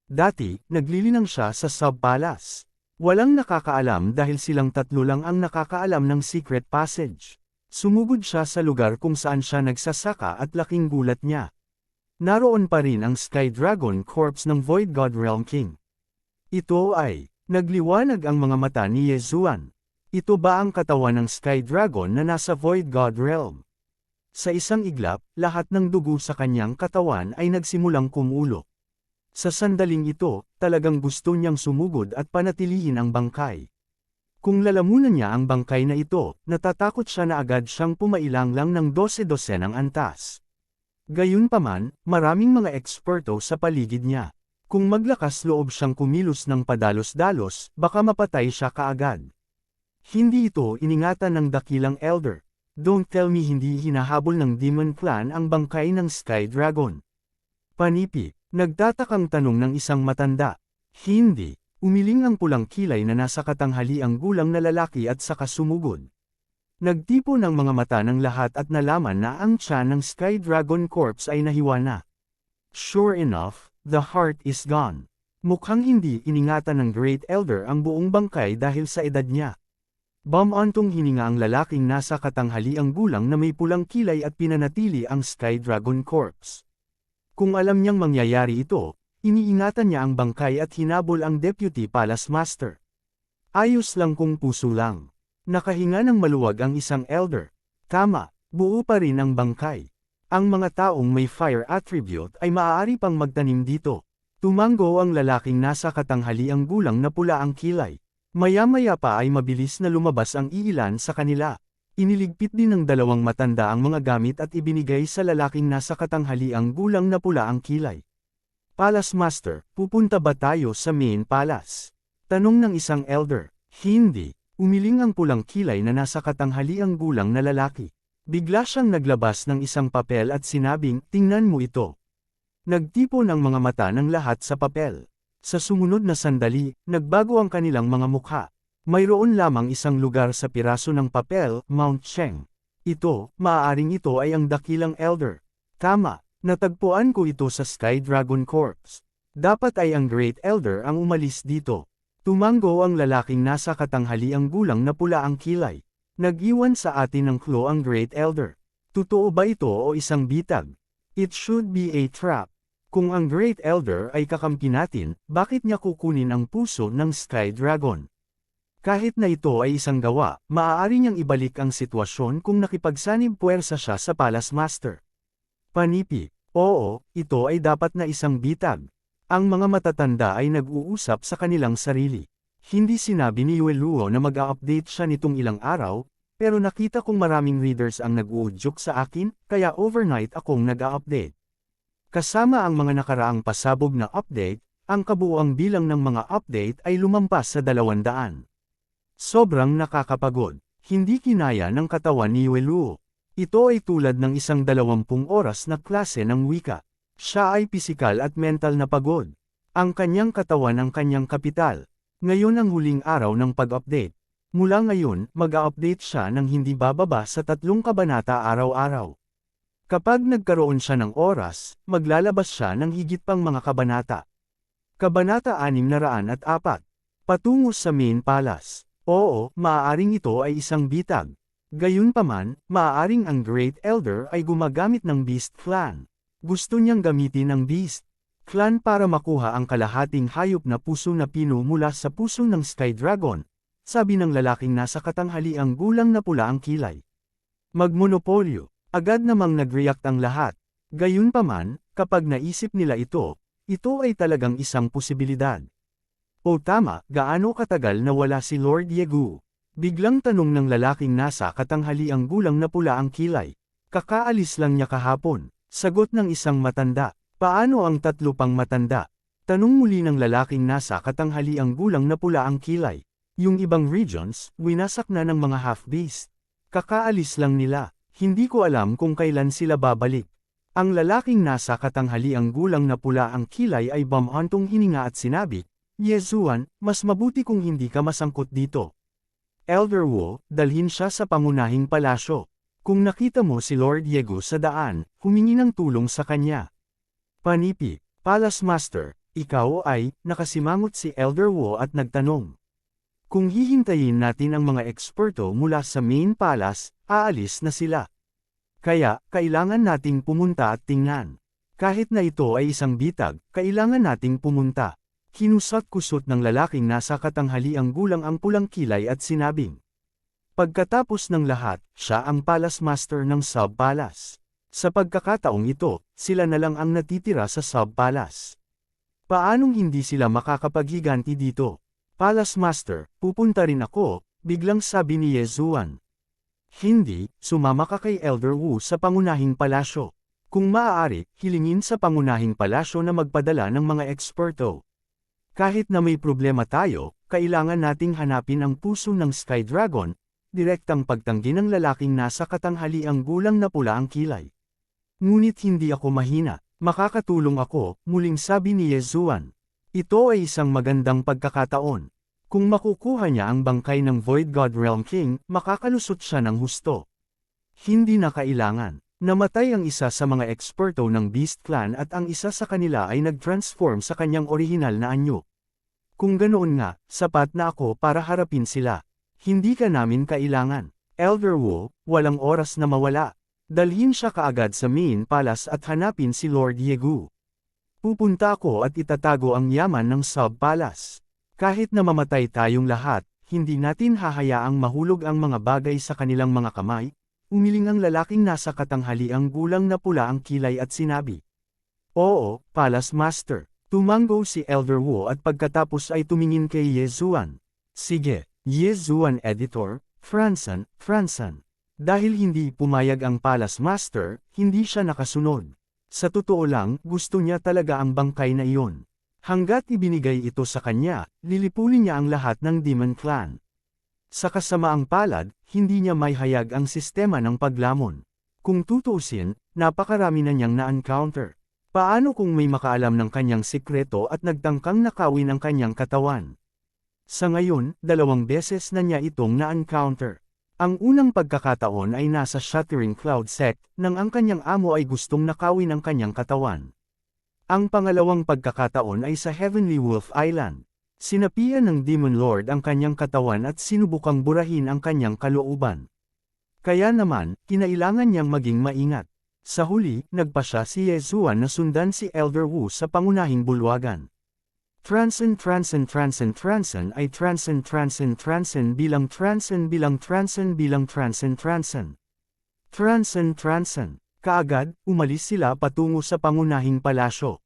Dati, naglilinang siya sa Sub-Palace. Walang nakakaalam dahil silang tatlo lang ang nakakaalam ng secret passage. Sumugod siya sa lugar kung saan siya nagsasaka at laking gulat niya. Naroon pa rin ang Sky Dragon Corpse ng Void God Realm King. Ito ay, nagliwanag ang mga mata ni Yezuan. Ito ba ang katawan ng Sky Dragon na nasa Void God Realm? Sa isang iglap, lahat ng dugo sa kanyang katawan ay nagsimulang kumulo. Sa sandaling ito, talagang gusto niyang sumugod at panatilihin ang bangkay. Kung lalamunan niya ang bangkay na ito, natatakot siya na agad siyang pumailang-lang ng 12 ng antas. Gayunpaman, maraming mga eksperto sa paligid niya. Kung maglakas loob siyang kumilos ng padalos-dalos, baka mapatay siya kaagad. Hindi ito iningatan ng dakilang elder. Don't tell me hindi hinahabol ng Demon Clan ang bangkay ng Sky Dragon. Panipi. Nagtatakang tanong ng isang matanda. Hindi. Umiling ang pulang kilay na nasa katanghaliang gulang na lalaki at saka sumugod. Nagtipo ng mga mata ng lahat at nalaman na ang tiyan ng Sky Dragon Corpse ay nahiwa na. Sure enough, the heart is gone. Mukhang hindi iningatan ng Great Elder ang buong bangkay dahil sa edad niya. Bumantong hininga ang lalaking nasa katanghaliang gulang na may pulang kilay at pinanatili ang Sky Dragon Corpse. Kung alam niyang mangyayari ito, iniingatan niya ang bangkay at hinabol ang Deputy Palace Master. Ayos lang kung puso lang. Nakahinga ng maluwag ang isang elder. Tama, buo pa rin ang bangkay. Ang mga taong may fire attribute ay maaari pang magtanim dito. Tumango ang lalaking nasa katanghaliang gulang na pula ang kilay. Maya-maya pa ay mabilis na lumabas ang iilan sa kanila. Iniligpit din ng dalawang matanda ang mga gamit at ibinigay sa lalaking nasa katanghaliang gulang na pula ang kilay. Palace Master, pupunta ba tayo sa main palace? Tanong ng isang elder. Hindi. Umiling ang pulang kilay na nasa katanghaliang gulang na lalaki. Bigla siyang naglabas ng isang papel at sinabing, tingnan mo ito. Nagtipo ng mga mata ng lahat sa papel. Sa sumunod na sandali, nagbago ang kanilang mga mukha. Mayroon lamang isang lugar sa piraso ng papel, Mount Cheng. Maaaring ito ay ang dakilang elder. Tama, natagpuan ko ito sa Sky Dragon Corpse. Dapat ay ang Great Elder ang umalis dito. Tumango ang lalaking nasa katanghaliang gulang na pula ang kilay. Nag-iwan sa atin ng clue ang Great Elder. Totoo ba ito o isang bitag? It should be a trap. Kung ang Great Elder ay kakampi natin, bakit niya kukunin ang puso ng Sky Dragon? Kahit na ito ay isang gawa, maaari niyang ibalik ang sitwasyon kung nakipagsanib puwersa siya sa Palace Master. Panipi. Oo, ito ay dapat na isang bitag. Ang mga matatanda ay nag-uusap sa kanilang sarili. Hindi sinabi ni Yueluo na mag-a-update siya nitong ilang araw, pero nakita kong maraming readers ang nag-uudyok sa akin, kaya overnight akong nag-a-update. Kasama ang mga nakaraang pasabog na update, ang kabuuang bilang ng mga update ay lumampas sa 200. Sobrang nakakapagod. Hindi kinaya ng katawan ni Yueluo. Ito ay tulad ng isang 20 oras na klase ng wika. Siya ay pisikal at mental na pagod. Ang kanyang katawan ang kanyang kapital. Ngayon ang huling araw ng pag-update. Mula ngayon, mag-a-update siya ng hindi bababa sa 3 kabanata araw-araw. Kapag nagkaroon siya ng oras, maglalabas siya ng higit pang mga kabanata. Kabanata 604. Patungo sa main palace. Oo, maaaring ito ay isang bitag. Gayunpaman, maaaring ang Great Elder ay gumagamit ng Beast Clan. Gusto niyang gamitin ang Beast Clan para makuha ang kalahating hayop na puso na pino mula sa puso ng Sky Dragon, sabi ng lalaking nasa katanghaliang gulang na pula ang kilay. Magmonopolyo. Agad namang nag-react ang lahat. Gayunpaman, kapag naisip nila ito ay talagang isang posibilidad. O tama, gaano katagal na wala si Lord Yegu? Biglang tanong ng lalaking nasa katanghaliang gulang na pula ang kilay. Kakaalis lang niya kahapon. Sagot ng isang matanda. Paano ang tatlo pang matanda? Tanong muli ng lalaking nasa katanghaliang gulang na pula ang kilay. Yung ibang regions, winasak na ng mga half-beast. Kakaalis lang nila. Hindi ko alam kung kailan sila babalik. Ang lalaking nasa katanghaliang gulang na pula ang kilay ay bumhantong hininga at sinabi, Yezuan, mas mabuti kung hindi ka masangkot dito. Elder Wu, dalhin siya sa pangunahing palasyo. Kung nakita mo si Lord Yegu sa daan, humingi ng tulong sa kanya. Panipi, Palace Master, ikaw ay, nakasimangot si Elder Wu at nagtanong. Kung hihintayin natin ang mga eksperto mula sa main palace, aalis na sila. Kaya, kailangan nating pumunta at tingnan. Kahit na ito ay isang bitag, kailangan nating pumunta. Kinusot-kusot ng lalaking nasa katanghaliang gulang ang pulang kilay at sinabing. Pagkatapos ng lahat, siya ang Palace Master ng Sub-Palace. Sa pagkakataong ito, sila na lang ang natitira sa Sub-Palace. Paanong hindi sila makakapaghiganti dito? Palace Master, pupunta rin ako, biglang sabi ni Yezuan. Hindi, sumama ka kay Elder Wu sa pangunahing palasyo. Kung maaari, hilingin sa pangunahing palasyo na magpadala ng mga eksperto. Kahit na may problema tayo, kailangan nating hanapin ang puso ng Sky Dragon, direktang pagtanggi ng lalaking nasa katanghaliang gulang na pula ang kilay. Ngunit hindi ako mahina, makakatulong ako, muling sabi ni Yezuan. Ito ay isang magandang pagkakataon. Kung makukuha niya ang bangkay ng Void God Realm King, makakalusot siya ng husto. Hindi na kailangan. Namatay ang isa sa mga eksperto ng Beast Clan at ang isa sa kanila ay nag-transform sa kanyang orihinal na anyo. Kung ganoon nga, sapat na ako para harapin sila. Hindi ka namin kailangan. Elder Wu, walang oras na mawala. Dalhin siya kaagad sa main palace at hanapin si Lord Yegu. Pupunta ako at itatago ang yaman ng Sub-Palace. Kahit na mamatay tayong lahat, hindi natin hahayaang mahulog ang mga bagay sa kanilang mga kamay. Umiling ang lalaking nasa katanghaliang gulang na pula ang kilay at sinabi. Oo, Palace Master. Tumango si Elder Wu at pagkatapos ay tumingin kay Yezuan. Sige, Yezuan Editor, Franson. Dahil hindi pumayag ang Palace Master, hindi siya nakasunod. Sa totoo lang, gusto niya talaga ang bangkay na iyon. Hanggat ibinigay ito sa kanya, lilipulin niya ang lahat ng Demon Clan. Sa kasamaang palad, hindi niya maihayag ang sistema ng paglamon. Kung tutuusin, napakarami na niyang na-encounter. Paano kung may makaalam ng kanyang sikreto at nagtangkang nakawin ang kanyang katawan? Sa ngayon, 2 beses na niya itong na-encounter. Ang unang pagkakataon ay nasa Shattering Cloud Sect, nang ang kanyang amo ay gustong nakawin ang kanyang katawan. Ang pangalawang pagkakataon ay sa Heavenly Wolf Island. Sinapian ng Demon Lord ang kanyang katawan at sinubukang burahin ang kanyang kalooban. Kaya naman, kinailangan niyang maging maingat. Sa huli, nagpasya si Yezuan na sundan si Elder Wu sa pangunahing bulwagan. Transen ay transen bilang transen. Kaagad, umalis sila patungo sa pangunahing palasyo.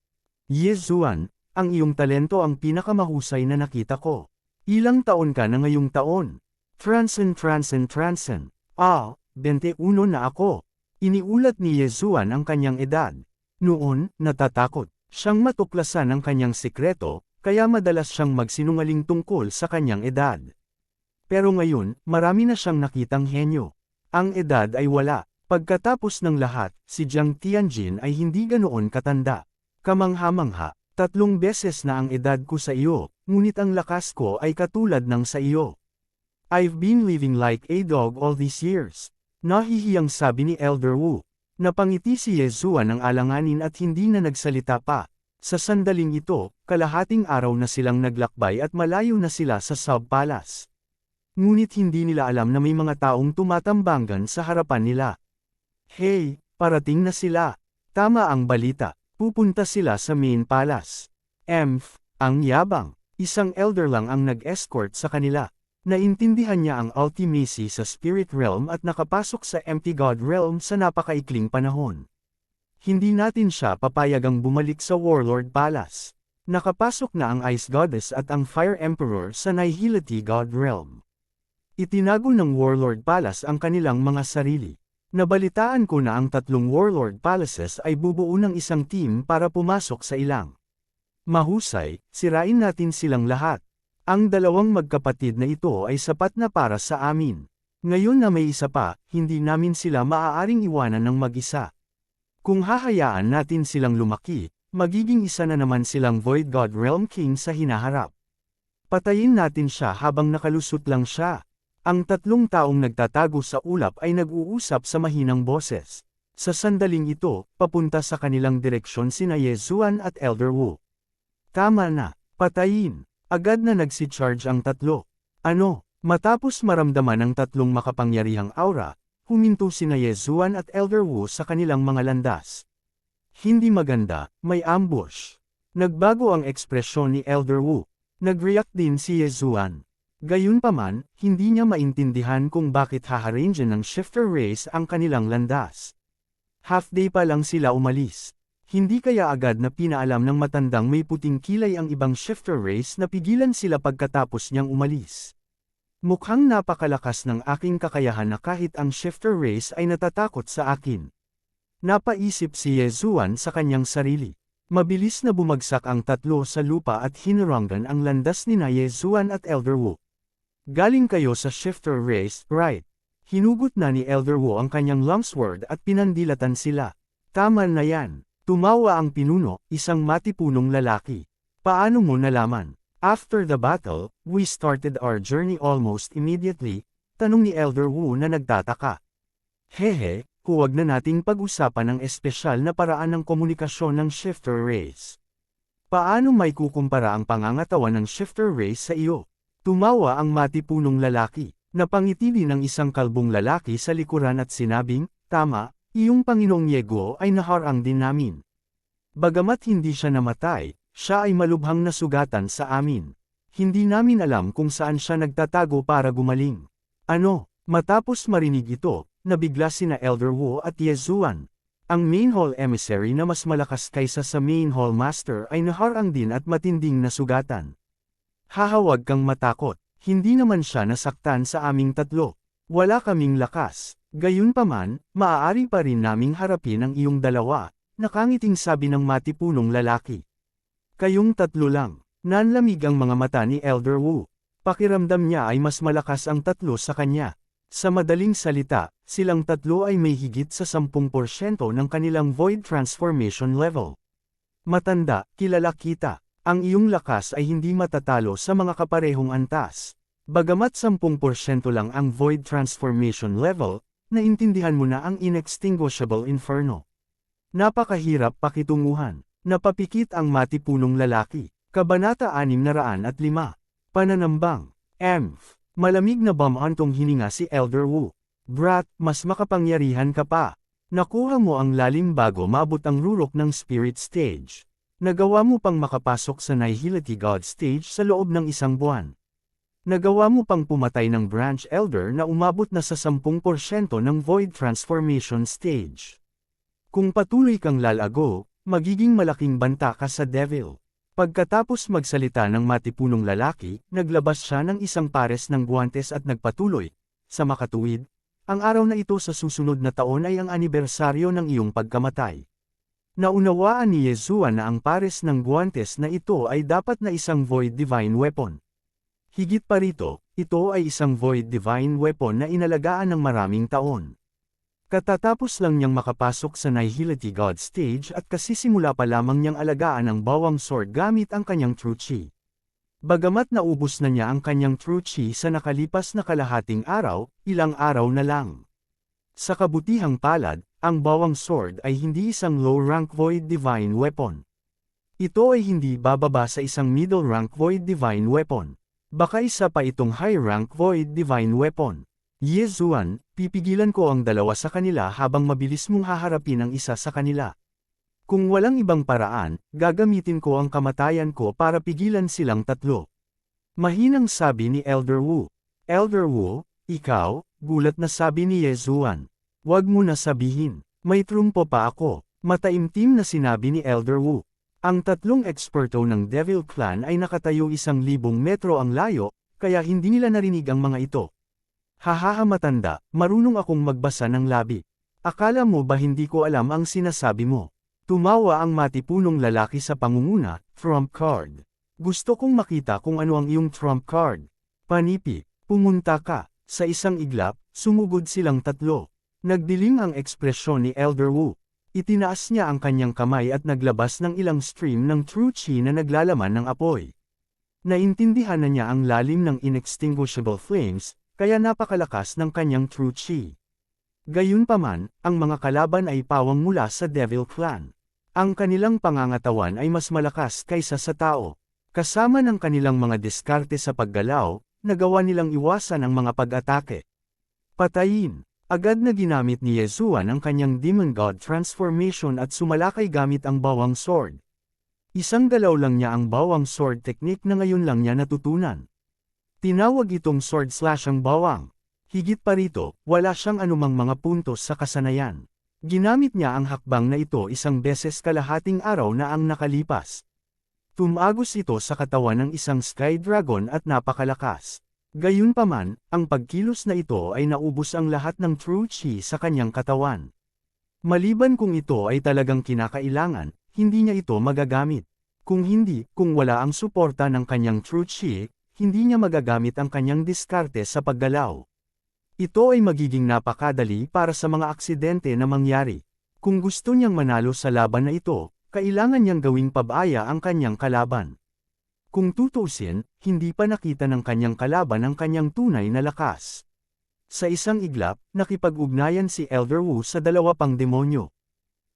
Yezuan, ang iyong talento ang pinakamahusay na nakita ko. Ilang taon ka na ngayong taon? Transen. 21 na ako. Iniulat ni Yezuan ang kanyang edad. Noon, natatakot siyang matuklasan ang kanyang sikreto, kaya madalas siyang magsinungaling tungkol sa kanyang edad. Pero ngayon, marami na siyang nakitang henyo. Ang edad ay wala. Pagkatapos ng lahat, si Jiang Tianjin ay hindi ganoon katanda. Kamangha-mangha, 3 beses na ang edad ko sa iyo, ngunit ang lakas ko ay katulad ng sa iyo. I've been living like a dog all these years. Nahihiyang sabi ni Elder Wu. Napangiti si Yezuan ng alanganin at hindi na nagsalita pa. Sa sandaling ito, kalahating araw na silang naglakbay at malayo na sila sa Sub-Palace. Ngunit hindi nila alam na may mga taong tumatambangan sa harapan nila. Hey, parating na sila. Tama ang balita. Pupunta sila sa main palace. Ang yabang. Isang elder lang ang nag-escort sa kanila. Naintindihan niya ang ultimacy sa spirit realm at nakapasok sa empty god realm sa napakaikling panahon. Hindi natin siya papayagang bumalik sa Warlord Palace. Nakapasok na ang Ice Goddess at ang Fire Emperor sa Nihility God Realm. Itinago ng Warlord Palace ang kanilang mga sarili. Nabalitaan ko na ang tatlong Warlord Palaces ay bubuo ng isang team para pumasok sa ilang. Mahusay, sirain natin silang lahat. Ang dalawang magkapatid na ito ay sapat na para sa amin. Ngayon na may isa pa, hindi namin sila maaaring iwanan ng mag-isa. Kung hahayaan natin silang lumaki, magiging isa na naman silang Void God Realm King sa hinaharap. Patayin natin siya habang nakalusot lang siya. Ang tatlong taong nagtatago sa ulap ay nag-uusap sa mahinang boses. Sa sandaling ito, papunta sa kanilang direksyon sina Yezuan at Elder Wu. Tama na, patayin. Agad na nagsi-charge ang tatlo. Matapos maramdaman ng tatlong makapangyarihang aura, huminto sina Yezuan at Elder Wu sa kanilang mga landas. Hindi maganda, may ambush. Nagbago ang ekspresyon ni Elder Wu. Nag-react din si Yezuan. Gayunpaman, hindi niya maintindihan kung bakit haharangin ng shifter race ang kanilang landas. Half-day pa lang sila umalis. Hindi kaya agad na pinaalam ng matandang may puting kilay ang ibang shifter race na pigilan sila pagkatapos niyang umalis. Mukhang napakalakas ng aking kakayahan na kahit ang shifter race ay natatakot sa akin. Napaisip si Yezuan sa kanyang sarili. Mabilis na bumagsak ang tatlo sa lupa at hinarangan ang landas ni Yezuan at Elder Wu. Galing kayo sa shifter race, right? Hinugot na ni Elder Wu ang kanyang longsword at pinandilatan sila. Tama na yan. Tumawa ang pinuno, isang matipunong lalaki. Paano mo nalaman? After the battle, we started our journey almost immediately, tanong ni Elder Wu na nagtataka. Hehe, huwag na nating pag-usapan ang espesyal na paraan ng komunikasyon ng shifter race. Paano may kukumpara ang pangangatawan ng shifter race sa iyo? Tumawa ang matipunong lalaki. Napangiti din ng isang kalbong lalaki sa likuran at sinabing, tama, iyong Panginoong Yego ay naharang din namin. Bagamat hindi siya namatay, siya ay malubhang nasugatan sa amin. Hindi namin alam kung saan siya nagtatago para gumaling. Matapos marinig ito, nabigla sina Elder Wu at Yezuan. Ang main hall emissary na mas malakas kaysa sa main hall master ay naharang din at matinding nasugatan. Hahawag kang matakot, hindi naman siya nasaktan sa aming tatlo. Wala kaming lakas. Gayunpaman, maaari pa rin naming harapin ang iyong dalawa, nakangiting sabi ng matipunong lalaki. Kayong tatlo lang. Nanlamig ang mga mata ni Elder Wu. Pakiramdam niya ay mas malakas ang tatlo sa kanya. Sa madaling salita, silang tatlo ay may higit sa 10% ng kanilang void transformation level. Matanda, kilala kita. Ang iyong lakas ay hindi matatalo sa mga kaparehong antas. Bagamat 10% lang ang void transformation level, naintindihan mo na ang inextinguishable inferno. Napakahirap pakitunguhan. Napapikit ang matipunong lalaki. Kabanata 605. Pananambang. Malamig na bamantong hininga si Elder Wu. Brat, mas makapangyarihan ka pa. Nakuha mo ang lalim bago maabot ang rurok ng spirit stage. Nagawa mo pang makapasok sa Nihility God stage sa loob ng isang buwan. Nagawa mo pang pumatay ng branch elder na umabot na sa 10% ng void transformation stage. Kung patuloy kang lalago, magiging malaking banta ka sa devil. Pagkatapos magsalita ng matipunong lalaki, naglabas siya ng isang pares ng guwantes at nagpatuloy. Sa makatuwid, ang araw na ito sa susunod na taon ay ang anibersaryo ng iyong pagkamatay. Naunawaan ni Yezuan na ang pares ng guwantes na ito ay dapat na isang void divine weapon. Higit pa rito, ito ay isang void divine weapon na inalagaan ng maraming taon. Katatapos lang niyang makapasok sa Nihility God stage at kasisimula pa lamang niyang alagaan ang bawang sword gamit ang kanyang true chi. Bagamat naubos na niya ang kanyang true chi sa nakalipas na kalahating araw, ilang araw na lang. Sa kabutihang palad, ang bawang sword ay hindi isang low-rank void divine weapon. Ito ay hindi bababa sa isang middle-rank void divine weapon. Baka isa pa itong high-rank Void Divine Weapon. Ye Zuan, pipigilan ko ang dalawa sa kanila habang mabilis mong haharapin ang isa sa kanila. Kung walang ibang paraan, gagamitin ko ang kamatayan ko para pigilan silang tatlo. Mahinang sabi ni Elder Wu. Elder Wu, ikaw, gulat na sabi ni Ye Zuan. Wag mo na sabihin, may trumpo pa ako, mataimtim na sinabi ni Elder Wu. Ang tatlong eksperto ng Devil Clan ay nakatayo 1,000 metro ang layo, kaya hindi nila narinig ang mga ito. Hahaha matanda, marunong akong magbasa ng labi. Akala mo ba hindi ko alam ang sinasabi mo? Tumawa ang matipunong lalaki sa pangunguna, trump card. Gusto kong makita kung ano ang iyong trump card. Panipi, pumunta ka. Sa isang iglap, sumugod silang tatlo. Nagdilim ang ekspresyon ni Elder Wu. Itinaas niya ang kanyang kamay at naglabas ng ilang stream ng true chi na naglalaman ng apoy. Naintindihan na niya ang lalim ng inextinguishable flames, kaya napakalakas ng kanyang true chi. Gayunpaman, ang mga kalaban ay pawang mula sa Devil Clan. Ang kanilang pangangatawan ay mas malakas kaysa sa tao. Kasama ng kanilang mga diskarte sa paggalaw, nagawa nilang iwasan ang mga pag-atake. Patayin! Agad na ginamit ni Ye Zuan ang kanyang Demon God transformation at sumalakay gamit ang bawang sword. Isang galaw lang niya ang bawang sword technique na ngayon lang niya natutunan. Tinawag itong sword slash ang bawang. Higit pa rito, wala siyang anumang mga puntos sa kasanayan. Ginamit niya ang hakbang na ito 1 beses kalahating araw na ang nakalipas. Tumagos ito sa katawan ng isang Sky Dragon at napakalakas. Gayunpaman, ang pagkilos na ito ay naubos ang lahat ng true chi sa kanyang katawan. Maliban kung ito ay talagang kinakailangan, hindi niya ito magagamit. Kung hindi, kung wala ang suporta ng kanyang true chi, hindi niya magagamit ang kanyang diskarte sa paggalaw. Ito ay magiging napakadali para sa mga aksidente na mangyari. Kung gusto niyang manalo sa laban na ito, kailangan niyang gawing pabaya ang kanyang kalaban. Kung tutuusin, hindi pa nakita ng kanyang kalaban ang kanyang tunay na lakas. Sa isang iglap, nakipag-ugnayan si Elder Wu sa 2 pang demonyo.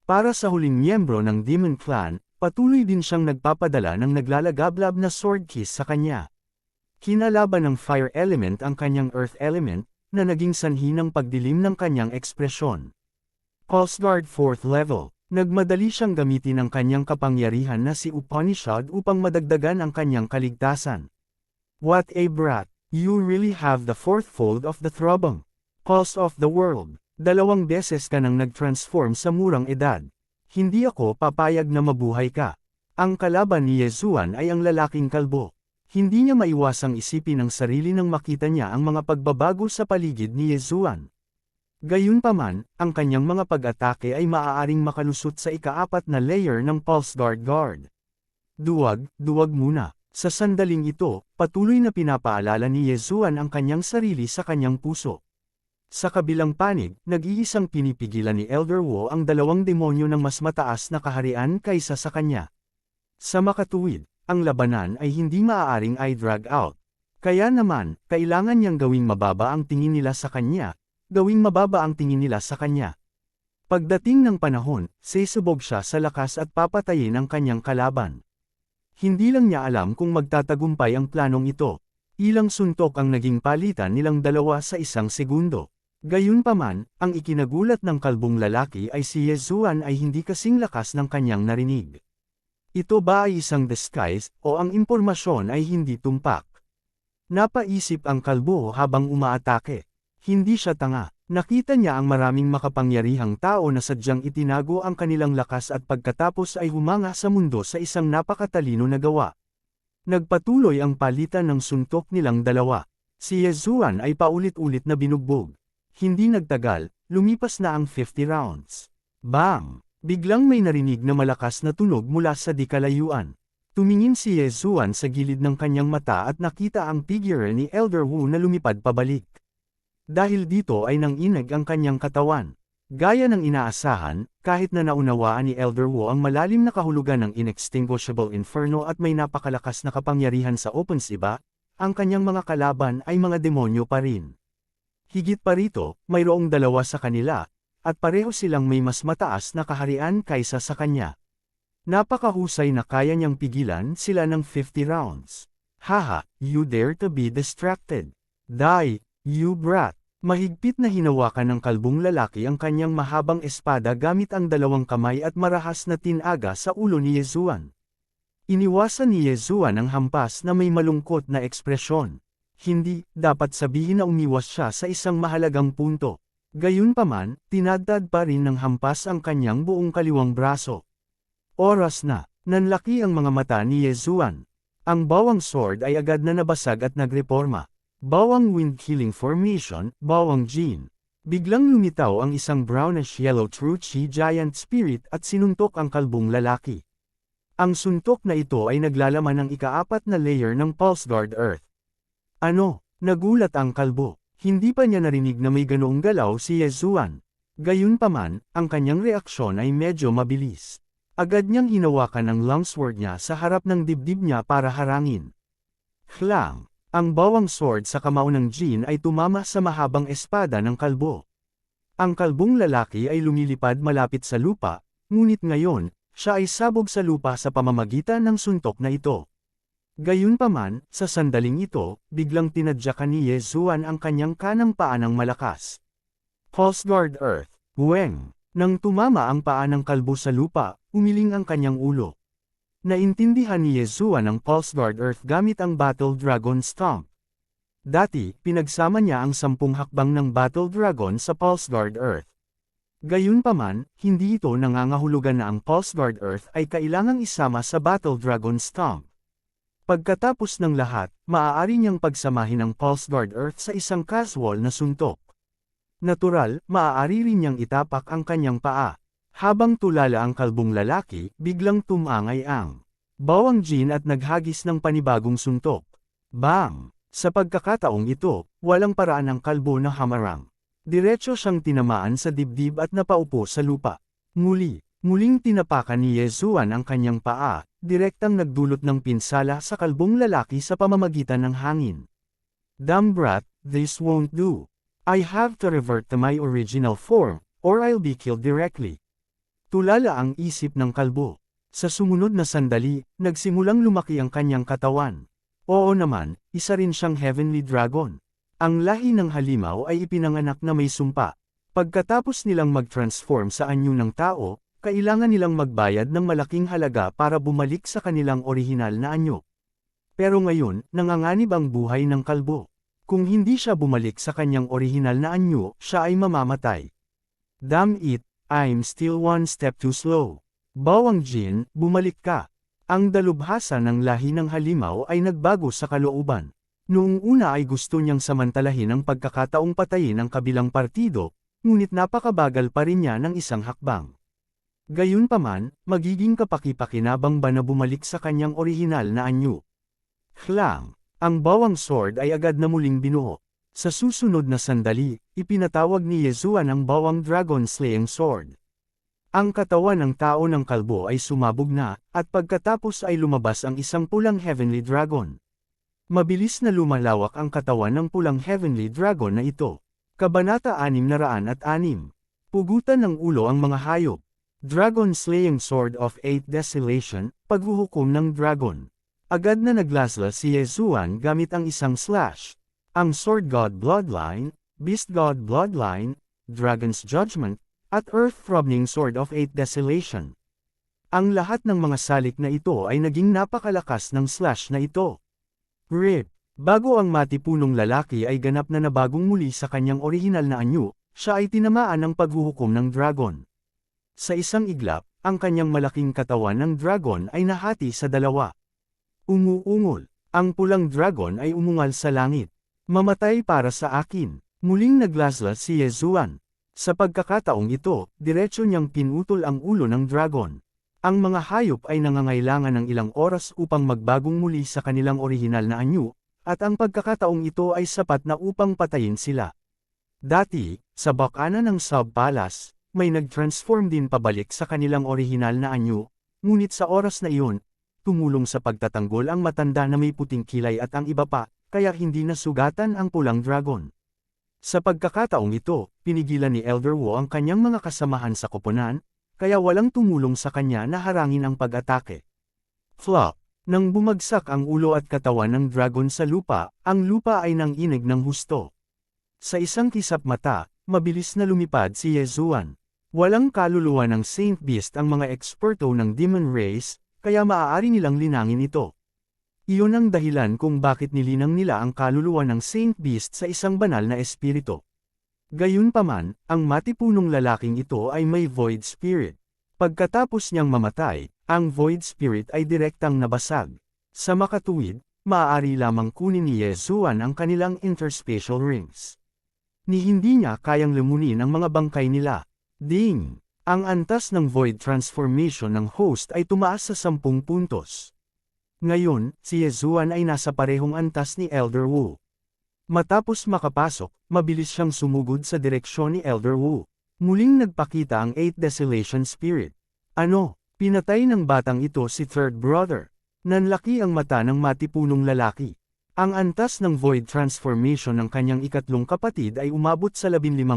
Para sa huling miyembro ng Demon Clan, patuloy din siyang nagpapadala ng naglalagablab na sword kiss sa kanya. Kinalaban ng fire element ang kanyang earth element, na naging sanhi ng pagdilim ng kanyang ekspresyon. Pulse Guard 4th level. Nagmadali siyang gamitin ang kanyang kapangyarihan na si Upanishad upang madagdagan ang kanyang kaligtasan. What a brat! You really have the 4th fold of the Throbang. Pulse of the world. 2 beses ka nang nag-transform sa murang edad. Hindi ako papayag na mabuhay ka. Ang kalaban ni Ye Zuan ay ang lalaking kalbo. Hindi niya maiwasang isipin ang sarili nang makita niya ang mga pagbabago sa paligid ni Ye Zuan. Gayunpaman, ang kanyang mga pag-atake ay maaaring makalusot sa ika-4 na layer ng Pulse Guard. Duwag muna. Sa sandaling ito, patuloy na pinapaalala ni Ye Zuan ang kanyang sarili sa kanyang puso. Sa kabilang panig, nag-iisang pinipigilan ni Elder Wu ang 2 demonyo ng mas mataas na kaharian kaysa sa kanya. Sa makatuwid, ang labanan ay hindi maaaring i-drag out. Kaya naman, kailangan niyang gawing mababa ang tingin nila sa kanya. Pagdating ng panahon, sesubog siya sa lakas at papatayin ang kanyang kalaban. Hindi lang niya alam kung magtatagumpay ang planong ito. Ilang suntok ang naging palitan nilang dalawa sa 1 segundo. Gayunpaman, ang ikinagulat ng kalbong lalaki ay si Ye Zuan ay hindi kasing lakas ng kanyang narinig. Ito ba ay isang disguise, o ang impormasyon ay hindi tumpak? Napaisip ang kalbo habang umaatake. Hindi siya tanga. Nakita niya ang maraming makapangyarihang tao na sadyang itinago ang kanilang lakas at pagkatapos ay humanga sa mundo sa isang napakatalino na gawa. Nagpatuloy ang palitan ng suntok nilang dalawa. Si Ye Zuan ay paulit-ulit na binugbog. Hindi nagtagal, lumipas na ang 50 rounds. Bang! Biglang may narinig na malakas na tunog mula sa di kalayuan. Tumingin si Ye Zuan sa gilid ng kanyang mata at nakita ang figure ni Elder Wu na lumipad pabalik. Dahil dito ay nanginag ang kanyang katawan. Gaya ng inaasahan, kahit na naunawaan ni Elder Wu ang malalim na kahulugan ng inextinguishable inferno at may napakalakas na kapangyarihan sa open siba, ang kanyang mga kalaban ay mga demonyo pa rin. Higit pa rito, mayroong 2 sa kanila, at pareho silang may mas mataas na kaharian kaysa sa kanya. Napakahusay na kaya niyang pigilan sila ng 50 rounds. Haha, you dare to be distracted. Die, you brat. Mahigpit na hinawakan ng kalbong lalaki ang kanyang mahabang espada gamit ang dalawang kamay at marahas na tinaga sa ulo ni Yezuan. Iniwasan ni Yezuan ang hampas na may malungkot na ekspresyon. Hindi, dapat sabihin na umiwas siya sa isang mahalagang punto. Gayunpaman, tinadtad pa rin ng hampas ang kanyang buong kaliwang braso. Oras na, nanlaki ang mga mata ni Yezuan. Ang bawang sword ay agad na nabasag at nagreporma. Bawang wind killing formation, bawang Jin. Biglang lumitaw ang isang brownish-yellow true chi giant spirit at sinuntok ang kalbong lalaki. Ang suntok na ito ay naglalaman ng ika-4 na layer ng Pulse Guard Earth. Ano? Nagulat ang kalbo. Hindi pa niya narinig na may ganoong galaw si Yezuan. Gayunpaman, ang kanyang reaksyon ay medyo mabilis. Agad niyang hinawakan ang longsword niya sa harap ng dibdib niya para harangin. Hlang! Ang bawang sword sa kamao ng Jin ay tumama sa mahabang espada ng kalbo. Ang kalbong lalaki ay lumilipad malapit sa lupa, ngunit ngayon, siya ay sabog sa lupa sa pamamagitan ng suntok na ito. Gayunpaman, sa sandaling ito, biglang tinadyakan ni Yezuan ang kanyang kanang paa ng malakas. Pulse Guard Earth, Weng. Nang tumama ang paa ng kalbo sa lupa, umiling ang kanyang ulo. Naintindihan ni Yezuan ang Pulse Guard Earth gamit ang Battle Dragon Stomp. Dati, pinagsama niya ang 10 hakbang ng Battle Dragon sa Pulse Guard Earth. Gayunpaman, hindi ito nangangahulugan na ang Pulse Guard Earth ay kailangang isama sa Battle Dragon Stomp. Pagkatapos ng lahat, maaari niyang pagsamahin ang Pulse Guard Earth sa isang casual na suntok. Natural, maaari rin niyang itapak ang kanyang paa. Habang tulala ang kalbong lalaki, biglang tumangay ang bawang Jin at naghagis ng panibagong suntok. Bang! Sa pagkakataong ito, walang paraan ang kalbo na hamarang. Diretso siyang tinamaan sa dibdib at napaupo sa lupa. Muling tinapakan ni Yezuan ang kanyang paa, direktang nagdulot ng pinsala sa kalbong lalaki sa pamamagitan ng hangin. Damn brat, this won't do. I have to revert to my original form, or I'll be killed directly. Tulala ang isip ng kalbo. Sa sumunod na sandali, nagsimulang lumaki ang kanyang katawan. Oo naman, isa rin siyang Heavenly Dragon. Ang lahi ng halimaw ay ipinanganak na may sumpa. Pagkatapos nilang mag-transform sa anyo ng tao, kailangan nilang magbayad ng malaking halaga para bumalik sa kanilang orihinal na anyo. Pero ngayon, nanganganib ang buhay ng kalbo. Kung hindi siya bumalik sa kanyang orihinal na anyo, siya ay mamamatay. Damn it! I'm still one step too slow. Bawang Jin, bumalik ka. Ang dalubhasa ng lahi ng halimaw ay nagbago sa kalooban. Noong una ay gusto niyang samantalahin ang pagkakataong patayin ang kabilang partido, ngunit napakabagal pa rin niya ng isang hakbang. Gayunpaman, magiging kapaki-pakinabang ba na bumalik sa kanyang orihinal na anyo? Hlang! Ang bawang sword ay agad na muling binuo. Sa susunod na sandali, ipinatawag ni Yezuan ang bawang Dragon Slaying Sword. Ang katawan ng tao ng kalbo ay sumabog na, at pagkatapos ay lumabas ang isang pulang Heavenly Dragon. Mabilis na lumalawak ang katawan ng pulang Heavenly Dragon na ito. Kabanata 606. Pugutan ng ulo ang mga hayop. Dragon Slaying Sword of Eight Desolation, paghuhukom ng dragon. Agad na naglasla si Yezuan gamit ang isang slash. Ang Sword God Bloodline, Beast God Bloodline, Dragon's Judgment, at Earth-Throbbing Sword of Eight Desolation. Ang lahat ng mga salik na ito ay naging napakalakas ng slash na ito. RIP. Bago ang matipunong lalaki ay ganap na nabagong muli sa kanyang orihinal na anyo, siya ay tinamaan ng paghuhukom ng dragon. Sa isang iglap, ang kanyang malaking katawan ng dragon ay nahati sa dalawa. Umuungol. Ang pulang dragon ay umungal sa langit. Mamatay para sa akin. Muling naglasla si Yezuan. Sa pagkakataong ito, diretso niyang pinutol ang ulo ng dragon. Ang mga hayop ay nangangailangan ng ilang oras upang magbagong muli sa kanilang orihinal na anyo, at ang pagkakataong ito ay sapat na upang patayin sila. Dati, sa bakana ng Sub-Palace, may nag-transform din pabalik sa kanilang orihinal na anyo, ngunit sa oras na iyon, tumulong sa pagtatanggol ang matanda na may puting kilay at ang iba pa, kaya hindi nasugatan ang pulang dragon. Sa pagkakataong ito, pinigilan ni Elder Wu ang kanyang mga kasamahan sa koponan, kaya walang tumulong sa kanya na harangin ang pag-atake. Flop! Nang bumagsak ang ulo at katawan ng dragon sa lupa, ang lupa ay nanginig ng husto. Sa isang kisap mata, mabilis na lumipad si Yezuan. Walang kaluluwa ng Saint Beast ang mga eksperto ng Demon Race, kaya maaari nilang linangin ito. Iyon ang dahilan kung bakit nilinang nila ang kaluluwa ng Saint Beast sa isang banal na espiritu. Gayunpaman, ang matipunong lalaking ito ay may Void Spirit. Pagkatapos niyang mamatay, ang Void Spirit ay direktang nabasag. Sa makatuwid, maaari lamang kunin ni Yezuan ang kanilang interspatial rings. Ni hindi niya kayang lumunin ang mga bangkay nila. Ding! Ang antas ng Void Transformation ng host ay tumaas sa 10 puntos. Ngayon, si Yezuan ay nasa parehong antas ni Elder Wu. Matapos makapasok, mabilis siyang sumugod sa direksyon ni Elder Wu. Muling nagpakita ang 8 Desolation Spirit. Ano? Pinatay ng batang ito si Third Brother. Nanlaki ang mata ng matipunong lalaki. Ang antas ng Void Transformation ng kanyang ikatlong kapatid ay umabot sa 15%,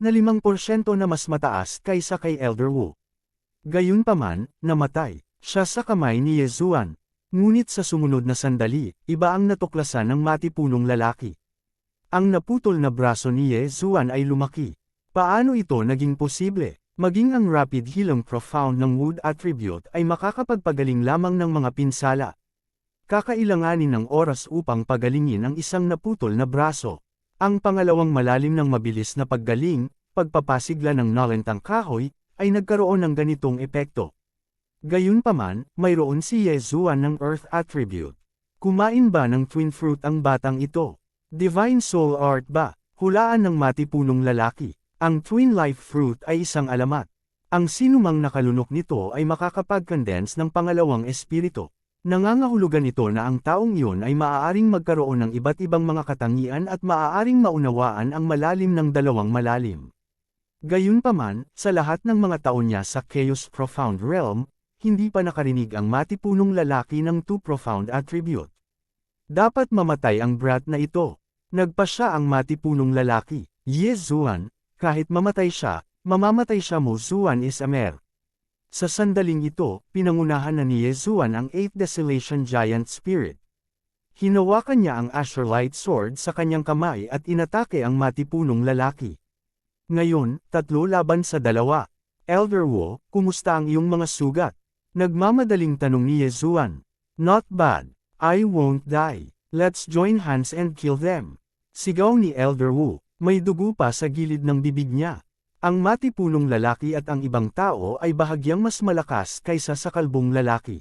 na 5% na mas mataas kaysa kay Elder Wu. Gayunpaman, namatay siya sa kamay ni Yezuan. Ngunit sa sumunod na sandali, iba ang natuklasan ng matipunong lalaki. Ang naputol na braso ni Yezuan ay lumaki. Paano ito naging posible? Maging ang Rapid Healing Profound ng Wood Attribute ay makakapagpagaling lamang ng mga pinsala. Kakailanganin ng oras upang pagalingin ang isang naputol na braso. Ang pangalawang malalim ng mabilis na paggaling, pagpapasigla ng nalentang kahoy, ay nagkaroon ng ganitong epekto. Gayunpaman, mayroon si Yezuan ng Earth Attribute. Kumain ba ng twin fruit ang batang ito? Divine Soul Art ba? Hulaan ng matipunong lalaki. Ang twin life fruit ay isang alamat. Ang sinumang nakalunok nito ay makakapag-condense ng pangalawang espiritu. Nangangahulugan ito na ang taong iyon ay maaaring magkaroon ng iba't ibang mga katangian at maaaring maunawaan ang malalim ng dalawang malalim. Gayunpaman, sa lahat ng mga taon niya sa Chaos Profound Realm, hindi pa nakarinig ang matipunong lalaki ng 2 Profound Attribute. Dapat mamatay ang brat na ito. Nagpa siya ang matipunong lalaki. Yezuan, kahit mamatay siya, mamamatay siya mo. Zuan is Amer. Sa sandaling ito, pinangunahan na ni Yezuan ang 8 Desolation Giant Spirit. Hinawakan niya ang Azure Light Sword sa kanyang kamay at inatake ang matipunong lalaki. Ngayon, 3 laban sa 2. Elder Wu, kumusta ang iyong mga sugat? Nagmamadaling tanong ni Yezuan. Not bad. I won't die. Let's join hands and kill them. Sigaw ni Elder Wu. May dugo pa sa gilid ng bibig niya. Ang matipunong lalaki at ang ibang tao ay bahagyang mas malakas kaysa sa kalbong lalaki.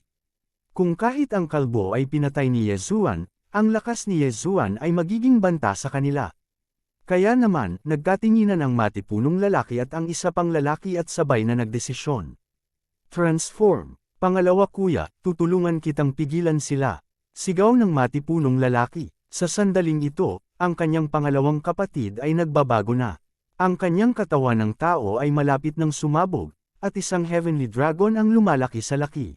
Kung kahit ang kalbo ay pinatay ni Yezuan, ang lakas ni Yezuan ay magiging banta sa kanila. Kaya naman, nagkatinginan ang matipunong lalaki at ang isa pang lalaki at sabay na nagdesisyon. Transform. Pangalawa kuya, tutulungan kitang pigilan sila. Sigaw ng matipunong lalaki. Sa sandaling ito, ang kanyang pangalawang kapatid ay nagbabago na. Ang kanyang katawan ng tao ay malapit ng sumabog, at isang heavenly dragon ang lumalaki sa laki.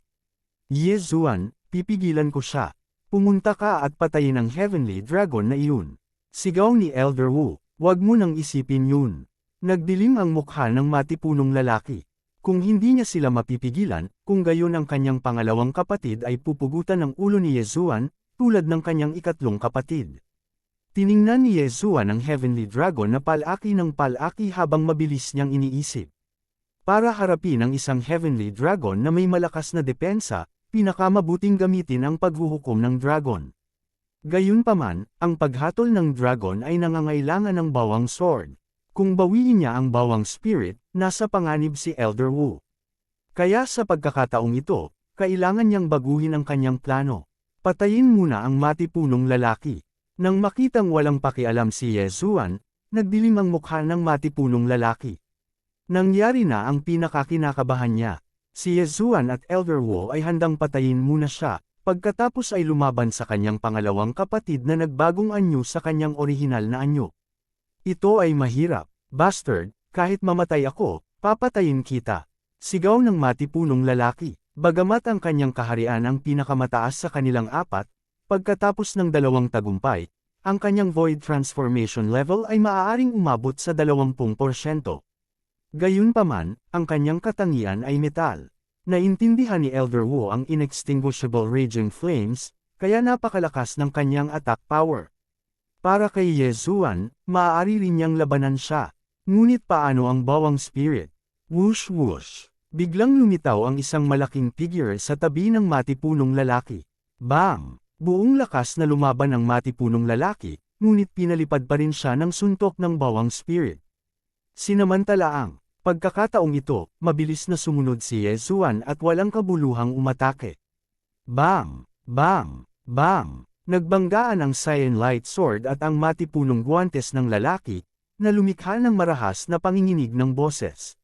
Yezuan, pipigilan ko siya. Pumunta ka at patayin ang heavenly dragon na iyon. Sigaw ni Elder Wu, wag mo nang isipin yun. Nagdilim ang mukha ng matipunong lalaki. Kung hindi niya sila mapipigilan, kung gayon ang kanyang pangalawang kapatid ay pupugutan ng ulo ni Yezuan, tulad ng kanyang ikatlong kapatid. Tiningnan ni Yezuan ang Heavenly Dragon na palaki ng palaki habang mabilis niyang iniisip. Para harapin ang isang Heavenly Dragon na may malakas na depensa, pinakamabuting gamitin ang paghuhukom ng dragon. Gayunpaman, ang paghatol ng dragon ay nangangailangan ng bawang sword. Kung bawiin niya ang bawang spirit, nasa panganib si Elder Wu. Kaya sa pagkakataong ito, kailangan niyang baguhin ang kanyang plano. Patayin muna ang matipunong lalaki. Nang makitang walang pakialam si Yezuan, nagdilim ang mukha ng matipunong lalaki. Nangyari na ang pinakakinakabahan niya. Si Yezuan at Elder Wu ay handang patayin muna siya, pagkatapos ay lumaban sa kanyang pangalawang kapatid na nagbagong anyo sa kanyang orihinal na anyo. Ito ay mahirap, bastard, kahit mamatay ako, papatayin kita. Sigaw ng matipunong lalaki, bagamat ang kanyang kaharian ang pinakamataas sa kanilang apat, pagkatapos ng 2 tagumpay, ang kanyang void transformation level ay maaaring umabot sa 20%. Gayunpaman, ang kanyang katangian ay metal. Naintindihan ni Elder Wu ang inextinguishable raging flames, kaya napakalakas ng kanyang attack power. Para kay Ye Zuan, maaari rin niyang labanan siya. Ngunit paano ang bawang spirit? Whoosh whoosh. Biglang lumitaw ang isang malaking figure sa tabi ng matipunong lalaki. Bang! Buong lakas na lumaban ang matipunong lalaki, ngunit pinalipad pa rin siya ng suntok ng bawang spirit. Sinamantalaang pagkakataong ito, mabilis na sumunod si Ye Zuan at walang kabuluhang umatake. Bang! Bang! Bang! Nagbanggaan ang Cyan Light Sword at ang matipunong guwantes ng lalaki, na lumikha ng marahas na panginginig ng boses.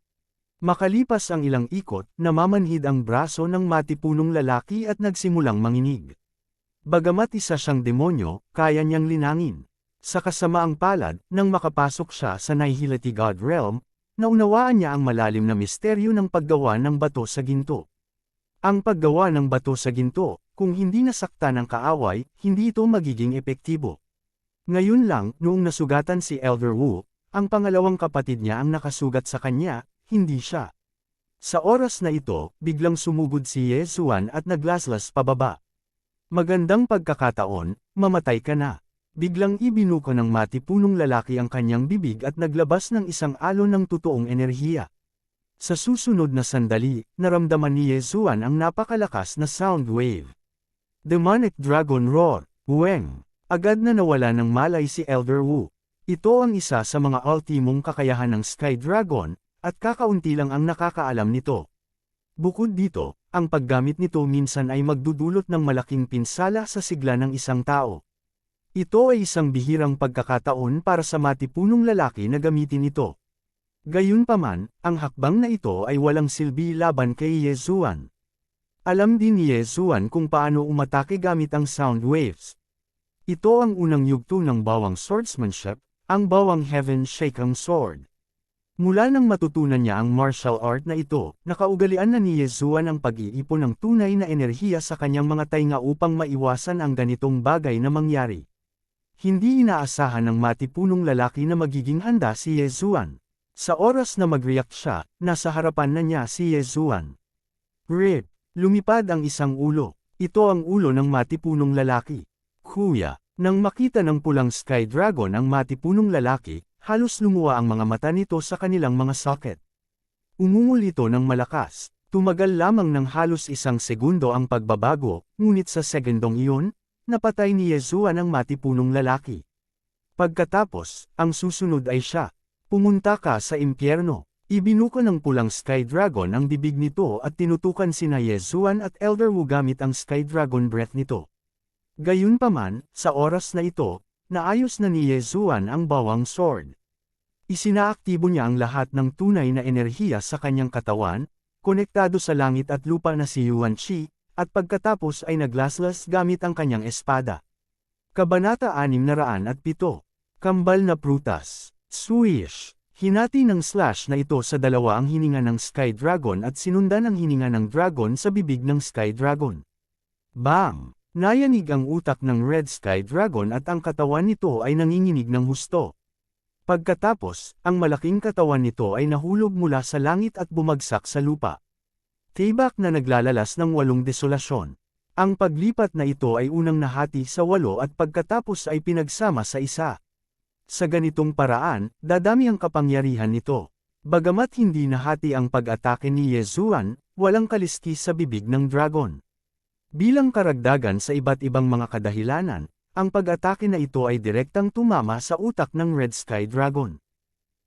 Makalipas ang ilang ikot, namamanhid ang braso ng matipunong lalaki at nagsimulang manginig. Bagamat isa siyang demonyo, kaya niyang linangin. Sa kasamaang palad, nang makapasok siya sa Nihility God Realm, naunawaan niya ang malalim na misteryo ng paggawa ng bato sa ginto. Ang paggawa ng bato sa ginto, kung hindi nasakta ng kaaway, hindi ito magiging epektibo. Ngayon lang, noong nasugatan si Elder Wu, ang pangalawang kapatid niya ang nakasugat sa kanya, hindi siya. Sa oras na ito, biglang sumugod si Ye Zuan at naglaslas pababa. Magandang pagkakataon, mamatay ka na. Biglang ibinuko ng matipunong lalaki ang kanyang bibig at naglabas ng isang alon ng totoong enerhiya. Sa susunod na sandali, naramdaman ni Ye Zuan ang napakalakas na sound wave. Demonic Dragon Roar, Weng! Agad na nawala ng malay si Elder Wu. Ito ang isa sa mga ultimong kakayahan ng Sky Dragon, at kakaunti lang ang nakakaalam nito. Bukod dito, ang paggamit nito minsan ay magdudulot ng malaking pinsala sa sigla ng isang tao. Ito ay isang bihirang pagkakataon para sa matipunong lalaki na gamitin ito. Gayunpaman, ang hakbang na ito ay walang silbi laban kay Ye Zuan. Alam din ni Ye Zuan kung paano umatake gamit ang sound waves. Ito ang unang yugto ng bawang swordsmanship, ang bawang Heaven Shaking Sword. Mula nang matutunan niya ang martial art na ito, nakaugalian na ni Ye Zuan ang pag-iipon ng tunay na enerhiya sa kanyang mga tainga upang maiwasan ang ganitong bagay na mangyari. Hindi inaasahan ng matipunong lalaki na magiging handa si Ye Zuan. Sa oras na mag-react siya, nasa harapan na niya si Ye Zuan. Rip! Lumipad ang isang ulo. Ito ang ulo ng matipunong lalaki. Kuya! Nang makita ng pulang Sky Dragon ang matipunong lalaki, halos lumuwa ang mga mata nito sa kanilang mga socket. Umungol ito ng malakas. Tumagal lamang ng halos isang segundo ang pagbabago, ngunit sa segundong iyon, napatay ni Ye Zuan ang matipunong lalaki. Pagkatapos, ang susunod ay siya. Pumunta ka sa impyerno. Ibinuko ng pulang Sky Dragon ang bibig nito at tinutukan sina Ye Zuan at Elder Wu gamit ang Sky Dragon Breath nito. Gayunpaman, sa oras na ito, naayos na ni Ye Zuan ang bawang sword. Isinaaktibo niya ang lahat ng tunay na enerhiya sa kanyang katawan, konektado sa langit at lupa na si Yuan Shi, at pagkatapos ay naglaslas gamit ang kanyang espada. Kabanata 607. Kambal na prutas. Swish! Hinati ng slash na ito sa dalawa ang hininga ng Sky Dragon at sinundan ang hininga ng dragon sa bibig ng Sky Dragon. Bang! Nayanig ang utak ng Red Sky Dragon at ang katawan nito ay nanginginig ng husto. Pagkatapos, ang malaking katawan nito ay nahulog mula sa langit at bumagsak sa lupa. Tibak na naglalalas ng 8 desolasyon. Ang paglipat na ito ay unang nahati sa 8 at pagkatapos ay pinagsama sa isa. Sa ganitong paraan, dadami ang kapangyarihan nito. Bagamat hindi nahati ang pag-atake ni Ye Zuan, walang kaliskis sa bibig ng dragon. Bilang karagdagan sa iba't ibang mga kadahilanan, ang pag-atake na ito ay direktang tumama sa utak ng Red Sky Dragon.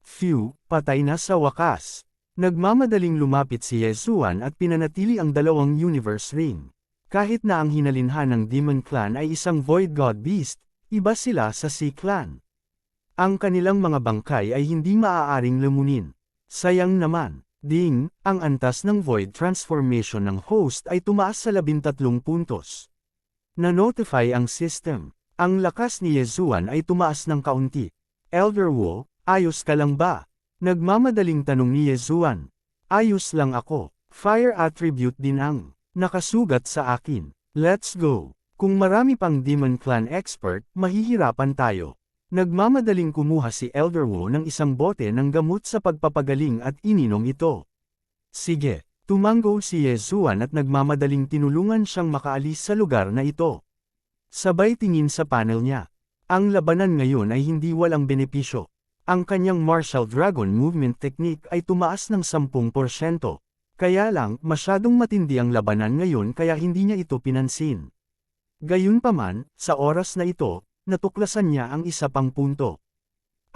Phew, patay na sa wakas. Nagmamadaling lumapit si Ye Zuan at pinanatili ang 2 Universe Ring. Kahit na ang hinalinhan ng Demon Clan ay isang Void God Beast, iba sila sa Sea Clan. Ang kanilang mga bangkay ay hindi maaaring lamunin. Sayang naman. Ding, ang antas ng Void Transformation ng host ay tumaas sa 13 puntos. Na-notify ang system. Ang lakas ni Ye Zuan ay tumaas ng kaunti. Elder Wu, ayos ka lang ba? Nagmamadaling tanong ni Ye Zuan. Ayos lang ako. Fire attribute din ang nakasugat sa akin. Let's go. Kung marami pang Demon Clan expert, mahihirapan tayo. Nagmamadaling kumuha si Elder Wu ng isang bote ng gamot sa pagpapagaling at ininom ito. Sige, Tumango si Yezuan at nagmamadaling tinulungan siyang makaalis sa lugar na ito. Sabay tingin sa panel niya. Ang labanan ngayon ay hindi walang benepisyo. Ang kanyang martial dragon movement technique ay tumaas ng 10%. Kaya lang, masyadong matindi ang labanan ngayon kaya hindi niya ito pinansin. Gayunpaman, sa oras na ito, natuklasan niya ang isa pang punto.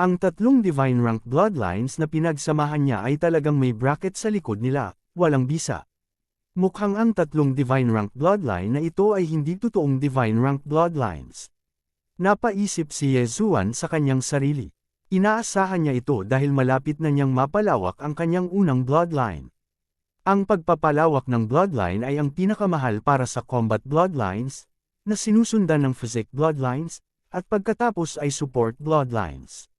Ang tatlong divine rank bloodlines na pinagsamahan niya ay talagang may bracket sa likod nila, walang bisa. Mukhang ang tatlong divine rank bloodline na ito ay hindi totoong divine rank bloodlines. Napaisip si Yezuan sa kanyang sarili. Inaasahan niya ito dahil malapit na niyang mapalawak ang kanyang unang bloodline. Ang pagpapalawak ng bloodline ay ang pinakamahal para sa combat bloodlines, na sinusundan ng physic bloodlines, at pagkatapos ay support bloodlines.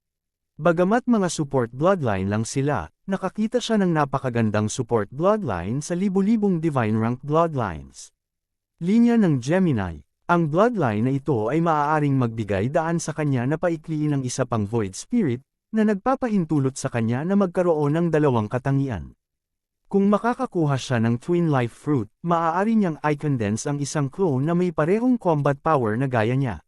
Bagamat mga support bloodline lang sila, nakakita siya ng napakagandang support bloodline sa libu-libong divine rank bloodlines. Linya ng Gemini. Ang bloodline na ito ay maaaring magbigay daan sa kanya na paikliin ang isa pang void spirit, na nagpapahintulot sa kanya na magkaroon ng dalawang katangian. Kung makakakuha siya ng twin life fruit, maaari niyang i-condense ang isang clone na may parehong combat power na gaya niya.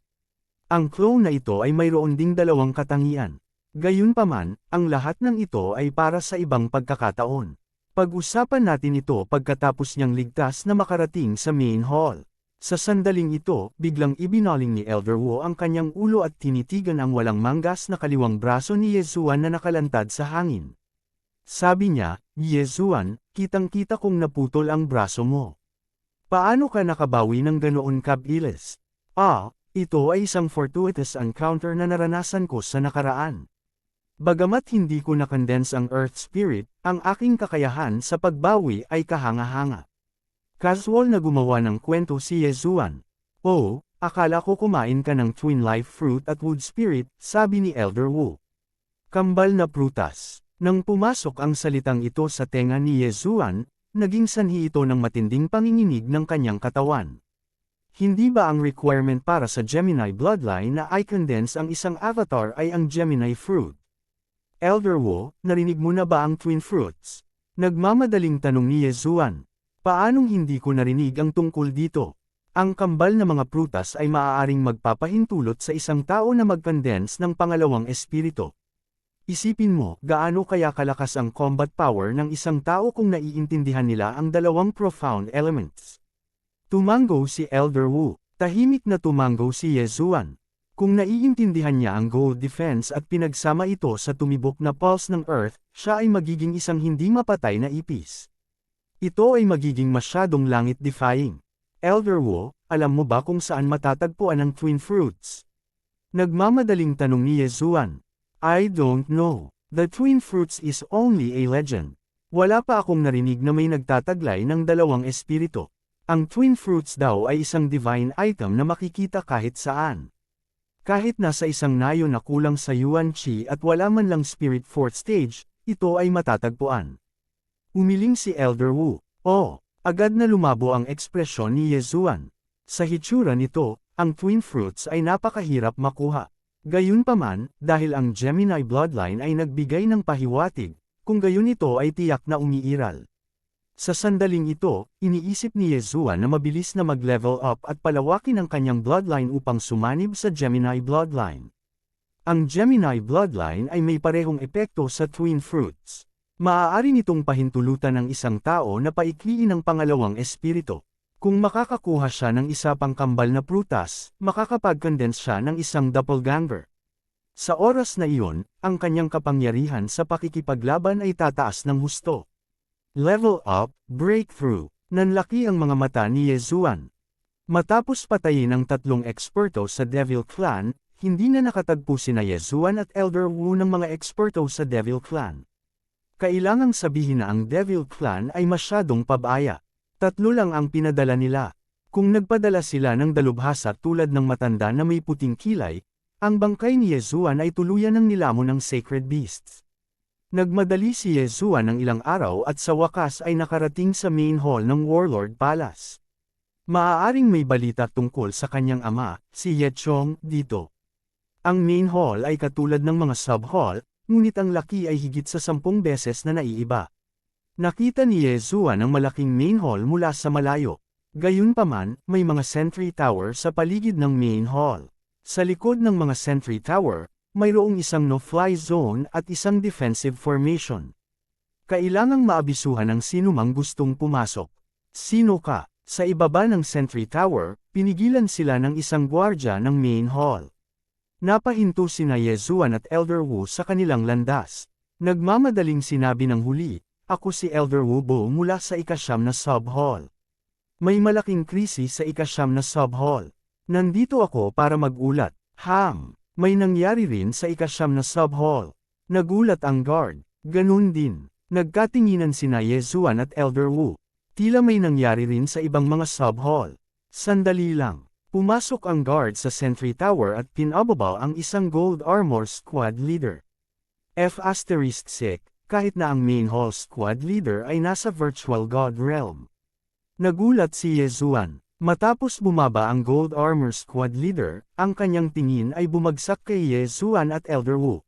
Ang clone na ito ay mayroon ding dalawang katangian. Gayunpaman, ang lahat ng ito ay para sa ibang pagkakataon. Pag-usapan natin ito pagkatapos niyang ligtas na makarating sa main hall. Sa sandaling ito, biglang ibinaling ni Elder Wu ang kanyang ulo at tinitigan ang walang manggas na kaliwang braso ni Yezuan na nakalantad sa hangin. Sabi niya, Yezuan, kitang-kita kong naputol ang braso mo. Paano ka nakabawi ng ganoon kabilis? Ito ay isang fortuitous encounter na naranasan ko sa nakaraan. Bagamat hindi ko na-condense ang Earth Spirit, ang aking kakayahan sa pagbawi ay kahanga-hanga. Casual na gumawa ng kwento si Yezuan. Akala ko kumain ka ng Twin Life Fruit at Wood Spirit, sabi ni Elder Wu. Kambal na prutas. Nang pumasok ang salitang ito sa tenga ni Yezuan, naging sanhi ito ng matinding panginginig ng kanyang katawan. Hindi ba ang requirement para sa Gemini bloodline na i-condense ang isang avatar ay ang Gemini fruit? Elder Wu, narinig mo na ba ang twin fruits? Nagmamadaling tanong ni Yezuan. Paanong hindi ko narinig ang tungkol dito? Ang kambal na mga prutas ay maaaring magpapahintulot sa isang tao na mag-condense ng pangalawang espiritu. Isipin mo, gaano kaya kalakas ang combat power ng isang tao kung naiintindihan nila ang dalawang profound elements. Tumango si Elder Wu. Tahimik na tumango si Yezuan. Kung naiintindihan niya ang gold defense at pinagsama ito sa tumibok na pulse ng Earth, siya ay magiging isang hindi mapatay na ipis. Ito ay magiging masyadong langit-defying. Elder Wu, alam mo ba kung saan matatagpuan ang twin fruits? Nagmamadaling tanong ni Yezuan. I don't know. The twin fruits is only a legend. Wala pa akong narinig na may nagtataglay ng dalawang espiritu. Ang twin fruits daw ay isang divine item na makikita kahit saan. Kahit nasa isang nayo na kulang sa Yuan Qi at wala man lang spirit 4th stage, ito ay matatagpuan. Umiling si Elder Wu. Agad na lumabo ang ekspresyon ni Yezuan. Sa hitsura nito, ang twin fruits ay napakahirap makuha. Gayunpaman, dahil ang Gemini bloodline ay nagbigay ng pahiwatig, kung gayon ito ay tiyak na umiiral. Sa sandaling ito, iniisip ni Yezuan na mabilis na mag-level up at palawakin ang kanyang bloodline upang sumanib sa Gemini bloodline. Ang Gemini bloodline ay may parehong epekto sa twin fruits. Maaari nitong pahintulutan ng isang tao na paikliin ang pangalawang espiritu. Kung makakakuha siya ng isa pang kambal na prutas, makakapag-condense siya ng isang doppelganger. Sa oras na iyon, ang kanyang kapangyarihan sa pakikipaglaban ay tataas ng husto. Level up, breakthrough. Nanlaki ang mga mata ni Yezuan. Matapos patayin ang tatlong eksperto sa Devil Clan, hindi na nakatagpo sina Yezuan at Elder Wu ng mga eksperto sa Devil Clan. Kailangang sabihin na ang Devil Clan ay masyadong pabaya. 3 lang ang pinadala nila. Kung nagpadala sila ng dalubhasa tulad ng matanda na may puting kilay, ang bangkay ni Yezuan ay tuluyan ng nilamon ng sacred beasts. Nagmadali si Yezuan ng ilang araw at sa wakas ay nakarating sa main hall ng Warlord Palace. Maaaring may balita tungkol sa kanyang ama, si Yechong, dito. Ang main hall ay katulad ng mga sub-hall, ngunit ang laki ay higit sa 10 beses na naiiba. Nakita ni Yezuan ang malaking main hall mula sa malayo. Gayunpaman, may mga sentry tower sa paligid ng main hall. Sa likod ng mga sentry tower, mayroong isang no-fly zone at isang defensive formation. Kailangang maabisuhan ang sinumang gustong pumasok. Sino ka? Sa ibaba ng sentry tower, pinigilan sila ng isang gwardya ng main hall. Napahinto sina Yezuan at Elder Wu sa kanilang landas. Nagmamadaling sinabi ng huli, "Ako si Elder Wu Bo mula sa ika-9 na sub-hall. May malaking krisis sa ika-9 na sub-hall. Nandito ako para magulat." May nangyari rin sa ika-9 na sub-hall. Nagulat ang guard. Ganun din. Nagkatinginan sina Yezuan at Elder Wu. Tila may nangyari rin sa ibang mga sub-hall. Sandali lang. Pumasok ang guard sa sentry tower at pinababa ang isang gold armor squad leader. F***, kahit na ang main hall squad leader ay nasa virtual god realm. Nagulat si Yezuan. Matapos bumaba ang gold armor squad leader, ang kanyang tingin ay bumagsak kay Yezuan at Elder Wu.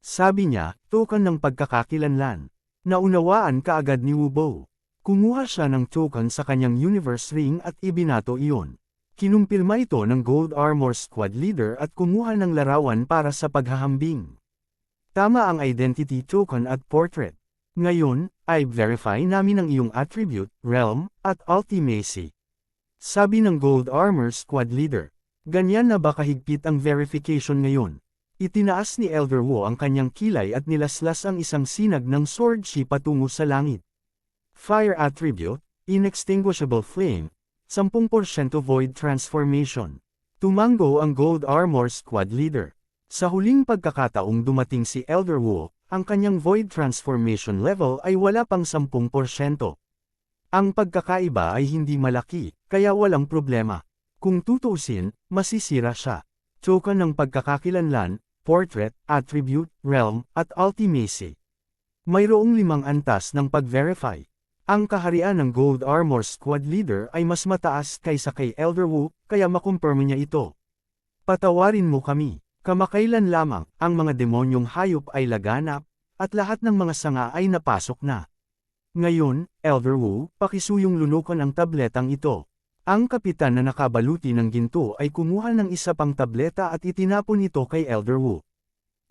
Sabi niya, token ng pagkakakilanlan. Naunawaan kaagad ni Wu Bo. Kumuha siya ng token sa kanyang universe ring at ibinato iyon. Kinumpirma ito ng Gold Armor Squad Leader at kumuha ng larawan para sa paghahambing. Tama ang identity token at portrait. Ngayon, ay verify namin ang iyong attribute, realm, at ultimacy. Sabi ng Gold Armor Squad Leader. Ganyan na ba kahigpit ang verification ngayon? Itinaas ni Elder Wu ang kanyang kilay at nilaslas ang isang sinag ng sword shi patungo sa langit. Fire attribute, inextinguishable flame, 10% void transformation. Tumango ang Gold Armor Squad Leader. Sa huling pagkakataong dumating si Elder Wu, ang kanyang void transformation level ay wala pang 10%. Ang pagkakaiba ay hindi malaki, kaya walang problema. Kung tutuusin, masisira siya. Token ng pagkakakilanlan, portrait, attribute, realm, at ultimacy. Mayroong 5 antas ng pag-verify. Ang kaharian ng Gold Armor Squad Leader ay mas mataas kaysa kay Elder Wu, kaya makumpirma niya ito. Patawarin mo kami. Kamakailan lamang, ang mga demonyong hayop ay laganap, at lahat ng mga sanga ay napasok na. Ngayon, Elder Wu, pakisuyong lunukan ang tabletang ito. Ang kapitan na nakabaluti ng ginto ay kumuha ng isa pang tableta at itinapon ito kay Elder Wu.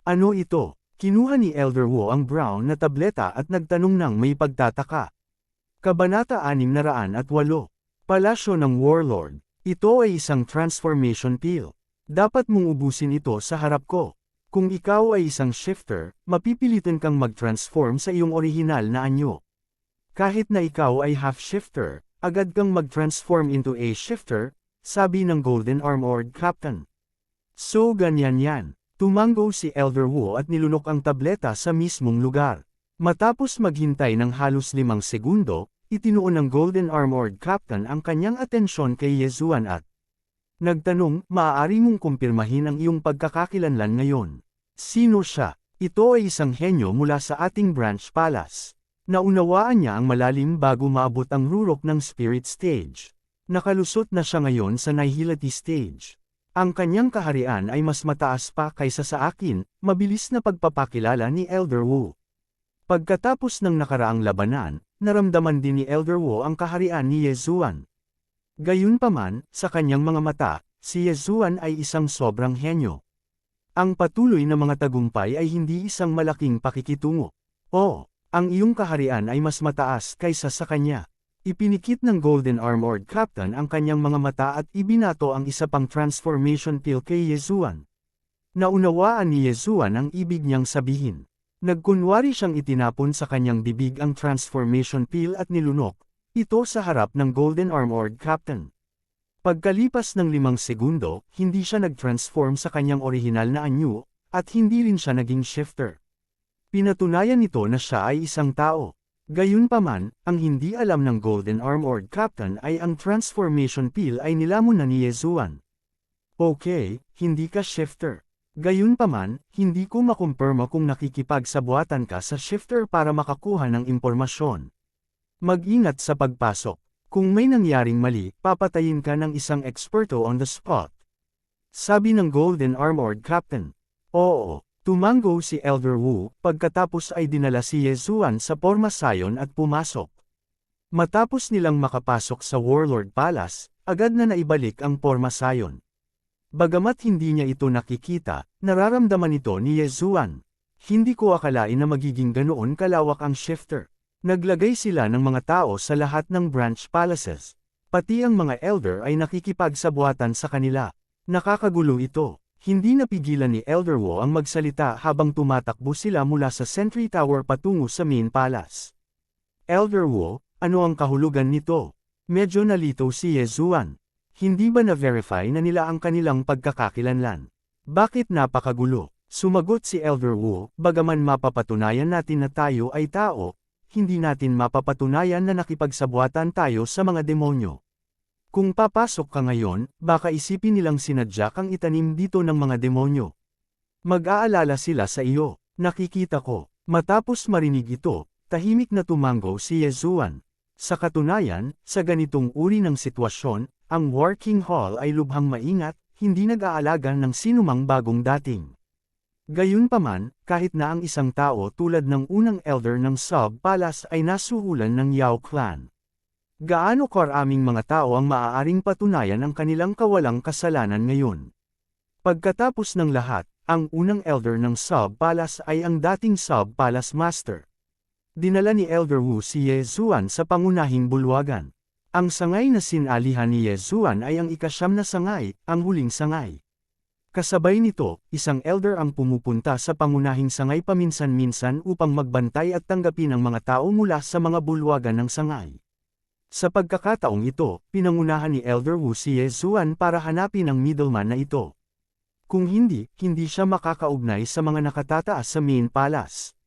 Ano ito? Kinuha ni Elder Wu ang brown na tableta at nagtanong ng may pagtataka. Kabanata 608. Palasyo ng Warlord. Ito ay isang transformation pill. Dapat mong ubusin ito sa harap ko. Kung ikaw ay isang shifter, mapipilitan kang mag-transform sa iyong orihinal na anyo. Kahit na ikaw ay half-shifter, agad kang mag-transform into a shifter, sabi ng Golden Armored Captain. So ganyan yan. Tumango si Elder Wu at nilunok ang tableta sa mismong lugar. Matapos maghintay ng halos 5 segundo, itinuon ng Golden Armored Captain ang kanyang atensyon kay Yezuan at nagtanong, maaari mong kumpirmahin ang iyong pagkakakilanlan ngayon. Sino siya? Ito ay isang henyo mula sa ating branch palace. Naunawaan niya ang malalim bago maabot ang rurok ng spirit stage. Nakalusot na siya ngayon sa nihility stage. Ang kanyang kaharian ay mas mataas pa kaysa sa akin, mabilis na pagpapakilala ni Elder Wu. Pagkatapos ng nakaraang labanan, naramdaman din ni Elder Wu ang kaharian ni Yezuan. Gayunpaman, sa kanyang mga mata, si Yezuan ay isang sobrang henyo. Ang patuloy na mga tagumpay ay hindi isang malaking pakikitungo. Ang iyong kaharian ay mas mataas kaysa sa kanya. Ipinikit ng Golden Armored Captain ang kanyang mga mata at ibinato ang isa pang transformation pill kay Yezuan. Naunawaan ni Yezuan ang ibig niyang sabihin. Nagkunwari siyang itinapon sa kanyang bibig ang transformation pill at nilunok ito sa harap ng Golden Armored Captain. Pagkalipas ng 5 segundo, hindi siya nag-transform sa kanyang orihinal na anyo, at hindi rin siya naging shifter. Pinatunayan nito na siya ay isang tao. Gayunpaman, ang hindi alam ng Golden Armored Captain ay ang transformation pill ay nilamon na ni Yezuan. Okay, hindi ka shifter. Gayunpaman, hindi ko makumpirma kung nakikipagsabuatan ka sa shifter para makakuha ng impormasyon. Mag-ingat sa pagpasok. Kung may nangyaring mali, papatayin ka ng isang eksperto on the spot. Sabi ng Golden Armored Captain. Oo, Tumango si Elder Wu, pagkatapos ay dinala si Yezuan sa Porma Sion at pumasok. Matapos nilang makapasok sa Warlord Palace, agad na naibalik ang Porma Sion. Bagamat hindi niya ito nakikita, nararamdaman ito ni Yezuan. Hindi ko akalain na magiging ganoon kalawak ang shifter. Naglagay sila ng mga tao sa lahat ng branch palaces. Pati ang mga elder ay nakikipagsabuatan sa kanila. Nakakagulo ito. Hindi napigilan ni Elder Wu ang magsalita habang tumatakbo sila mula sa Sentry Tower patungo sa main palace. Elder Wu, ano ang kahulugan nito? Medyo nalito si Yezuan. Hindi ba na-verify na nila ang kanilang pagkakakilanlan? Bakit napakagulo? Sumagot si Elder Wu, bagaman mapapatunayan natin na tayo ay tao, hindi natin mapapatunayan na nakipagsabuatan tayo sa mga demonyo. Kung papasok ka ngayon, baka isipin nilang sinadya kang itanim dito ng mga demonyo. Mag-aalala sila sa iyo, nakikita ko. Matapos marinig ito, tahimik na tumango si Yezuan. Sa katunayan, sa ganitong uri ng sitwasyon, ang Working Hall ay lubhang maingat, hindi nag-aalaga ng sinumang bagong dating. Gayunpaman, kahit na ang isang tao tulad ng unang elder ng Sub Palace ay nasuhulan ng Yao Clan. Gaano karaming mga tao ang maaaring patunayan ang kanilang kawalang kasalanan ngayon? Pagkatapos ng lahat, ang unang elder ng Sub Palace ay ang dating Sub Palace Master. Dinala ni Elder Wu si Yezuan sa pangunahing bulwagan. Ang sangay na sinalihan ni Yezuan ay ang ika-9 na sangay, ang huling sangay. Kasabay nito, isang elder ang pumupunta sa pangunahing sangay paminsan-minsan upang magbantay at tanggapin ang mga tao mula sa mga bulwagan ng sangay. Sa pagkakataong ito, pinangunahan ni Elder Wu si Yezuan para hanapin ang middleman na ito. Kung hindi siya makakaugnay sa mga nakatataas sa main palace.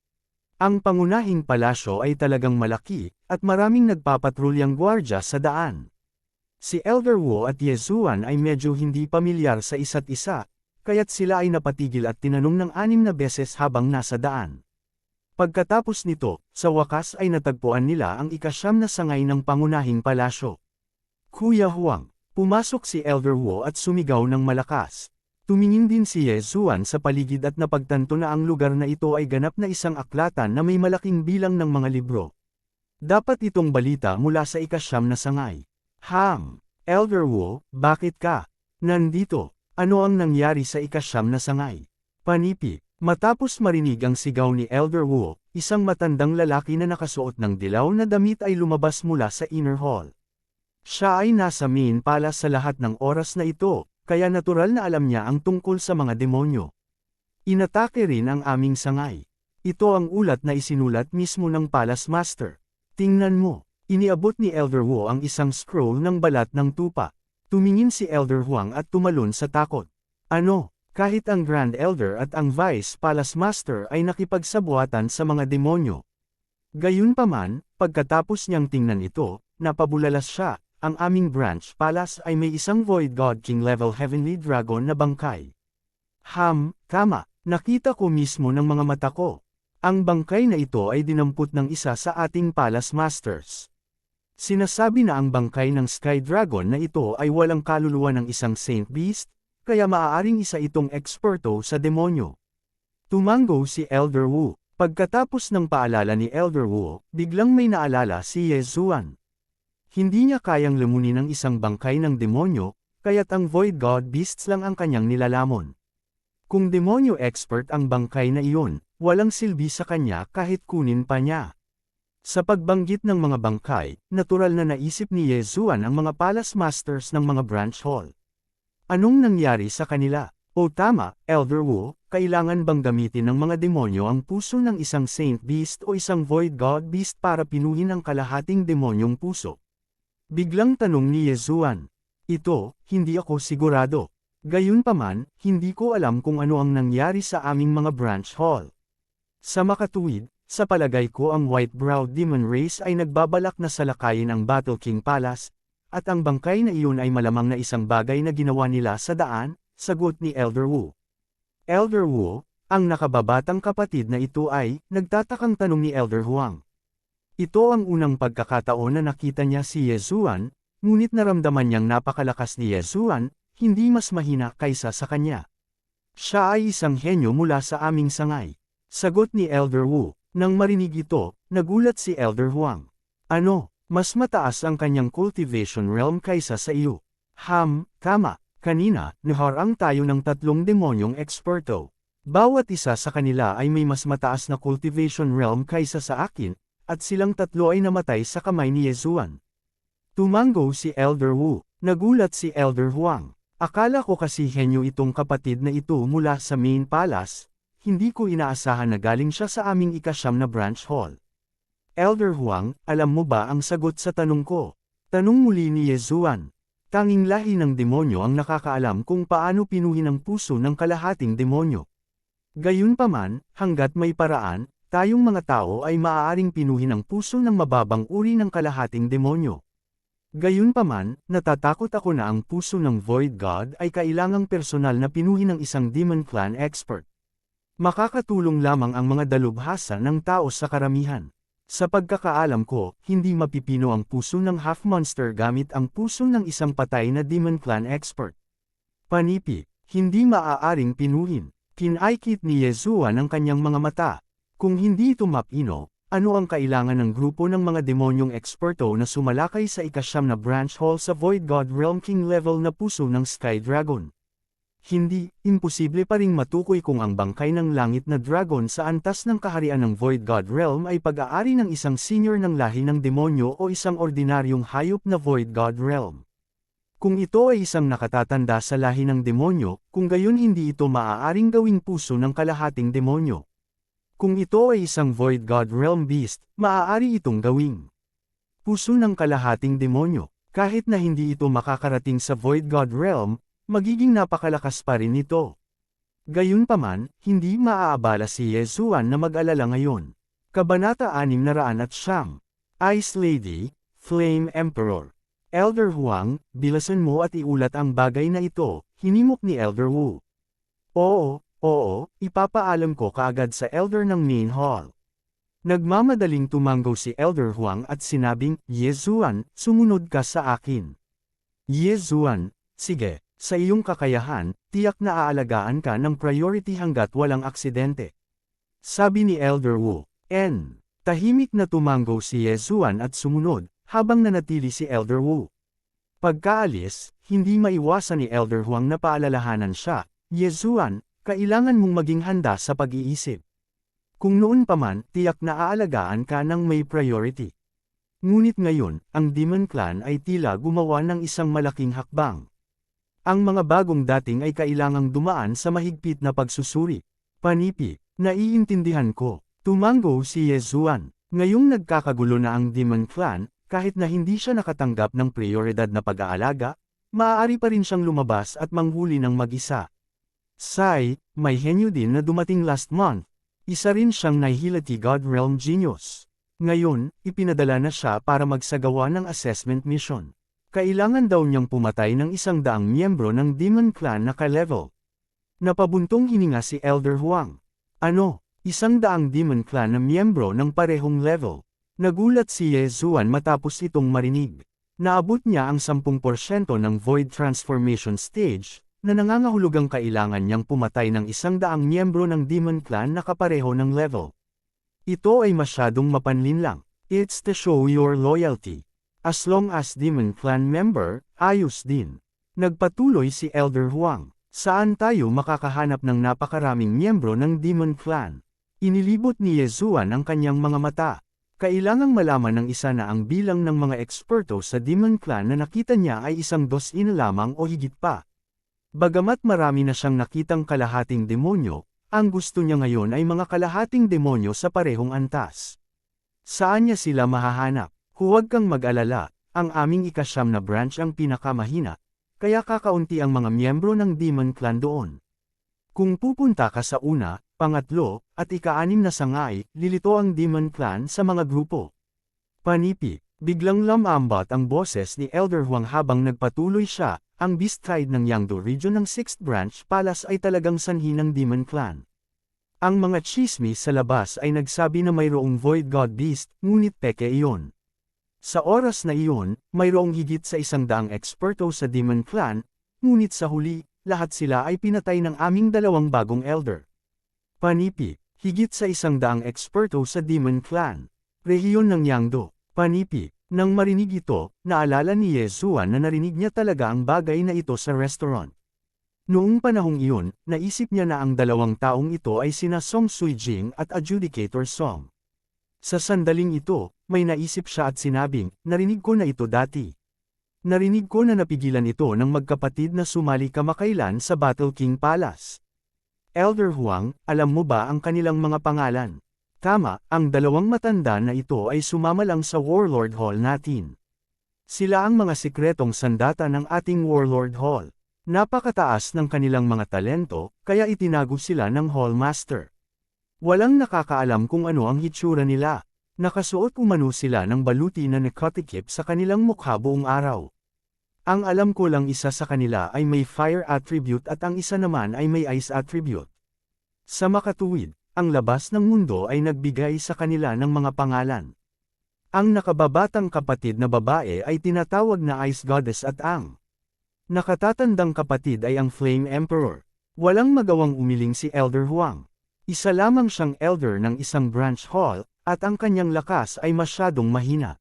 Ang pangunahing palasyo ay talagang malaki, at maraming nagpapatrulyang gwardya sa daan. Si Elder Wu at Yezuan ay medyo hindi pamilyar sa isa't isa, kaya't sila ay napatigil at tinanong ng 6 na beses habang nasa daan. Pagkatapos nito, sa wakas ay natagpuan nila ang ika-9 na sangay ng pangunahing palasyo. Kuya Huang, pumasok si Elder Wu at sumigaw ng malakas. Tumingin din si Yezuan sa paligid at napagtanto na ang lugar na ito ay ganap na isang aklatan na may malaking bilang ng mga libro. Dapat itong balita mula sa ika-9 na sangay. Elder Wu, bakit ka nandito? Ano ang nangyari sa ika-9 na sangay? Panipi. Matapos marinig ang sigaw ni Elder Wu, isang matandang lalaki na nakasuot ng dilaw na damit ay lumabas mula sa inner hall. Siya ay nasa main palace sa lahat ng oras na ito, kaya natural na alam niya ang tungkol sa mga demonyo. Inatake rin ang aming sangay. Ito ang ulat na isinulat mismo ng Palace Master. Tingnan mo, iniabot ni Elder Wu ang isang scroll ng balat ng tupa. Tumingin si Elder Huang at tumalon sa takot. Ano? Kahit ang Grand Elder at ang Vice Palace Master ay nakipagsabuatan sa mga demonyo. Gayunpaman, pagkatapos niyang tingnan ito, napabulalas siya. Ang aming branch palace ay may isang Void God King level Heavenly Dragon na bangkay. Tama, nakita ko mismo ng mga mata ko. Ang bangkay na ito ay dinampot ng isa sa ating Palace Masters. Sinasabi na ang bangkay ng Sky Dragon na ito ay walang kaluluwa ng isang Saint Beast, kaya maaaring isa itong eksperto sa demonyo. Tumango si Elder Wu. Pagkatapos ng paalala ni Elder Wu, biglang may naalala si Yezuan. Hindi niya kayang lamunin ang isang bangkay ng demonyo, kaya't ang Void God Beasts lang ang kanyang nilalamon. Kung demonyo expert ang bangkay na iyon, walang silbi sa kanya kahit kunin pa niya. Sa pagbanggit ng mga bangkay, natural na naisip ni Yezuan ang mga Palace Masters ng mga branch hall. Anong nangyari sa kanila? O tama, Elder Wu, kailangan bang gamitin ng mga demonyo ang puso ng isang Saint Beast o isang Void God Beast para pinuhin ang kalahating demonyong puso? Biglang tanong ni Yezuan. Ito, hindi ako sigurado. Gayunpaman, hindi ko alam kung ano ang nangyari sa aming mga branch hall. Sa makatuwid, sa palagay ko ang White-Browed Demon Race ay nagbabalak na salakayin ang Battle King Palace, at ang bangkay na iyon ay malamang na isang bagay na ginawa nila sa daan, sagot ni Elder Wu. Elder Wu, ang nakababatang kapatid na ito ay, nagtatakang tanong ni Elder Huang. Ito ang unang pagkakataon na nakita niya si Yezuan, ngunit naramdaman niyang napakalakas ni Yezuan, hindi mas mahina kaysa sa kanya. Siya ay isang henyo mula sa aming sangay. Sagot ni Elder Wu. Nang marinig ito, nagulat si Elder Huang. Ano, mas mataas ang kanyang cultivation realm kaysa sa iyo. Tama, kanina, naharang tayo ng 3 demonyong eksperto. Bawat isa sa kanila ay may mas mataas na cultivation realm kaysa sa akin, at silang 3 ay namatay sa kamay ni Yezuan. Tumango si Elder Wu. Nagulat si Elder Huang. Akala ko kasi henyo itong kapatid na ito mula sa main palace, hindi ko inaasahan na galing siya sa aming ika-9 na branch hall. Elder Huang, alam mo ba ang sagot sa tanong ko? Tanong muli ni Yezuan. Tanging lahi ng demonyo ang nakakaalam kung paano pinuhin ang puso ng kalahating demonyo. Gayunpaman, hanggat may paraan, tayong mga tao ay maaaring pinuhin ang puso ng mababang uri ng kalahating demonyo. Gayunpaman, natatakot ako na ang puso ng Void God ay kailangang personal na pinuhin ng isang Demon Clan expert. Makakatulong lamang ang mga dalubhasa ng tao sa karamihan. Sa pagkakaalam ko, hindi mapipino ang puso ng half-monster gamit ang puso ng isang patay na Demon Clan expert. Panipi, hindi maaaring pinuhin. Kinaikit ni Yezuan ang kanyang mga mata. Kung hindi ito mapino, ano ang kailangan ng grupo ng mga demonyong eksperto na sumalakay sa ika-9 na branch hall sa Void God Realm King level na puso ng Sky Dragon? Hindi, imposible pa ring matukoy kung ang bangkay ng langit na dragon sa antas ng kaharian ng Void God Realm ay pag-aari ng isang senior ng lahi ng demonyo o isang ordinaryong hayop na Void God Realm. Kung ito ay isang nakatatanda sa lahi ng demonyo, kung gayon hindi ito maaaring gawing puso ng kalahating demonyo. Kung ito ay isang Void God Realm beast, maaari itong gawing puso ng kalahating demonyo. Kahit na hindi ito makakarating sa Void God Realm, magiging napakalakas pa rin ito. Gayunpaman, hindi maaabala si Yezuan na mag-alala ngayon. Kabanata 609. Ice Lady, Flame Emperor. Elder Huang, bilasan mo at iulat ang bagay na ito, hinimok ni Elder Wu. Oo, ipapaalam ko kaagad sa Elder ng main hall. Nagmamadaling tumango si Elder Huang at sinabing, Yezuan, sumunod ka sa akin. Yezuan, sige. Sa iyong kakayahan, tiyak na aalagaan ka ng priority hanggat walang aksidente. Sabi ni Elder Wu. Tahimik na tumango si Yezuan at sumunod, habang nanatili si Elder Wu. Pagkaalis, hindi maiwasan ni Elder Huang na paalalahanan siya, Yezuan, kailangan mong maging handa sa pag-iisip. Kung noon pa man, tiyak na aalagaan ka ng may priority. Ngunit ngayon, ang Demon Clan ay tila gumawa ng isang malaking hakbang. Ang mga bagong dating ay kailangang dumaan sa mahigpit na pagsusuri. Panipi, naiintindihan ko. Tumango si Yezuan. Ngayong nagkakagulo na ang Demon Clan, kahit na hindi siya nakatanggap ng prioridad na pag-aalaga, maaari pa rin siyang lumabas at manghuli ng mag-isa. May henyo din na dumating last month. Isa rin siyang Nihility God Realm Genius. Ngayon, ipinadala na siya para magsagawa ng assessment mission. Kailangan daw niyang pumatay ng 100 miyembro ng Demon Clan na ka-level. Napabuntong hininga si Elder Huang. Ano, 100 Demon Clan na miyembro ng parehong level? Nagulat si Yezuan matapos itong marinig. Naabot niya ang 10% ng Void Transformation Stage, na nangangahulugang kailangan niyang pumatay ng 100 miyembro ng Demon Clan na kapareho ng level. Ito ay masyadong mapanlinlang. It's to show your loyalty. As long as Demon Clan member, ayos din. Nagpatuloy si Elder Huang. Saan tayo makakahanap ng napakaraming miyembro ng Demon Clan? Inilibot ni Yezuan ang kanyang mga mata. Kailangang malaman ng isa na ang bilang ng mga eksperto sa Demon Clan na nakita niya ay 100 lamang o higit pa. Bagamat marami na siyang nakitang kalahating demonyo, ang gusto niya ngayon ay mga kalahating demonyo sa parehong antas. Saan niya sila mahahanap? Huwag kang mag-alala, ang aming ika-9 na branch ang pinakamahina, kaya kakaunti ang mga miyembro ng Demon Clan doon. Kung pupunta ka sa una, pangatlo, at ika-6 na sangay, lilito ang Demon Clan sa mga grupo. Panipi, biglang lamambat ang boses ni Elder Huang habang nagpatuloy siya, ang Beast Tribe ng Yangdo Region ng 6th Branch Palace ay talagang sanhi ng Demon Clan. Ang mga chismis sa labas ay nagsabi na mayroong Void God Beast, ngunit peke iyon. Sa oras na iyon, mayroong higit sa 100 eksperto sa Demon Clan, ngunit sa huli, lahat sila ay pinatay ng aming 2 bagong elder. Panipi, higit sa 100 eksperto sa Demon Clan. Rehiyon ng Yangdo. Panipi, nang marinig ito, naalala ni Yezuan na narinig niya talaga ang bagay na ito sa restaurant. Noong panahong iyon, naisip niya na ang 2 taong ito ay sina Song Suijing at Adjudicator Song. Sa sandaling ito, may naisip siya at sinabing, narinig ko na ito dati. Narinig ko na napigilan ito ng magkapatid na sumali kamakailan sa Battle King Palace. Elder Huang, alam mo ba ang kanilang mga pangalan? Tama, ang 2 matanda na ito ay sumama lang sa Warlord Hall natin. Sila ang mga sikretong sandata ng ating Warlord Hall. Napakataas ng kanilang mga talento, kaya itinago sila ng Hall Master. Walang nakakaalam kung ano ang hitsura nila. Nakasuot umano sila ng baluti na nakatikip sa kanilang mukha buong araw. Ang alam ko lang isa sa kanila ay may fire attribute at ang isa naman ay may ice attribute. Sa makatuwid, ang labas ng mundo ay nagbigay sa kanila ng mga pangalan. Ang nakababatang kapatid na babae ay tinatawag na Ice Goddess at ang nakatatandang kapatid ay ang Flame Emperor. Walang magawang umiling si Elder Huang. Isa lamang siyang elder ng isang branch hall, at ang kanyang lakas ay masyadong mahina.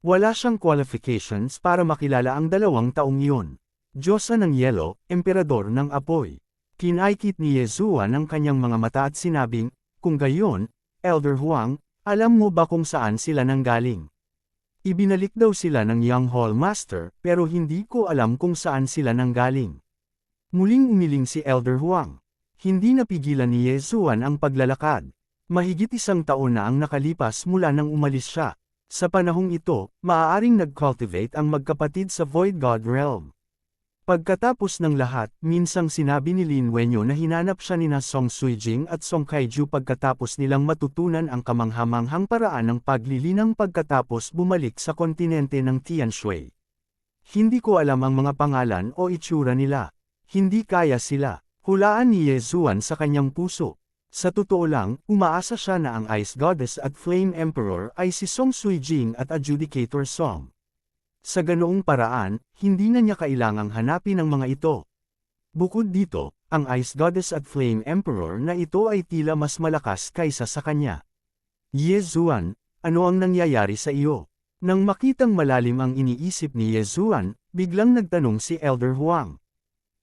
Wala siyang qualifications para makilala ang 2 taong iyon. Diyosa ng Yelo, Emperador ng Apoy. Kinaikit ni Yezuan ang kanyang mga mata at sinabing, kung gayon, Elder Huang, alam mo ba kung saan sila nanggaling? Ibinalik daw sila ng Young Hall Master, pero hindi ko alam kung saan sila nanggaling. Muling umiling si Elder Huang. Hindi napigilan ni Yezuan ang paglalakad. Mahigit 1 taon na ang nakalipas mula nang umalis siya. Sa panahong ito, maaaring nag-cultivate ang magkapatid sa Void God Realm. Pagkatapos ng lahat, minsang sinabi ni Lin Wenyo na hinanap siya nina Song Suijing at Song Kaiju pagkatapos nilang matutunan ang kamanghamanghang paraan ng paglilinang pagkatapos bumalik sa kontinente ng Tianshui. Hindi ko alam ang mga pangalan o itsura nila. Hindi kaya sila. Hulaan ni Yezuan sa kanyang puso. Sa totoo lang, umaasa siya na ang Ice Goddess at Flame Emperor ay si Song Suijing at Adjudicator Song. Sa ganoong paraan, hindi na niya kailangang hanapin ang mga ito. Bukod dito, ang Ice Goddess at Flame Emperor na ito ay tila mas malakas kaysa sa kanya. Yezuan, ano ang nangyayari sa iyo? Nang makitang malalim ang iniisip ni Yezuan, biglang nagtanong si Elder Huang.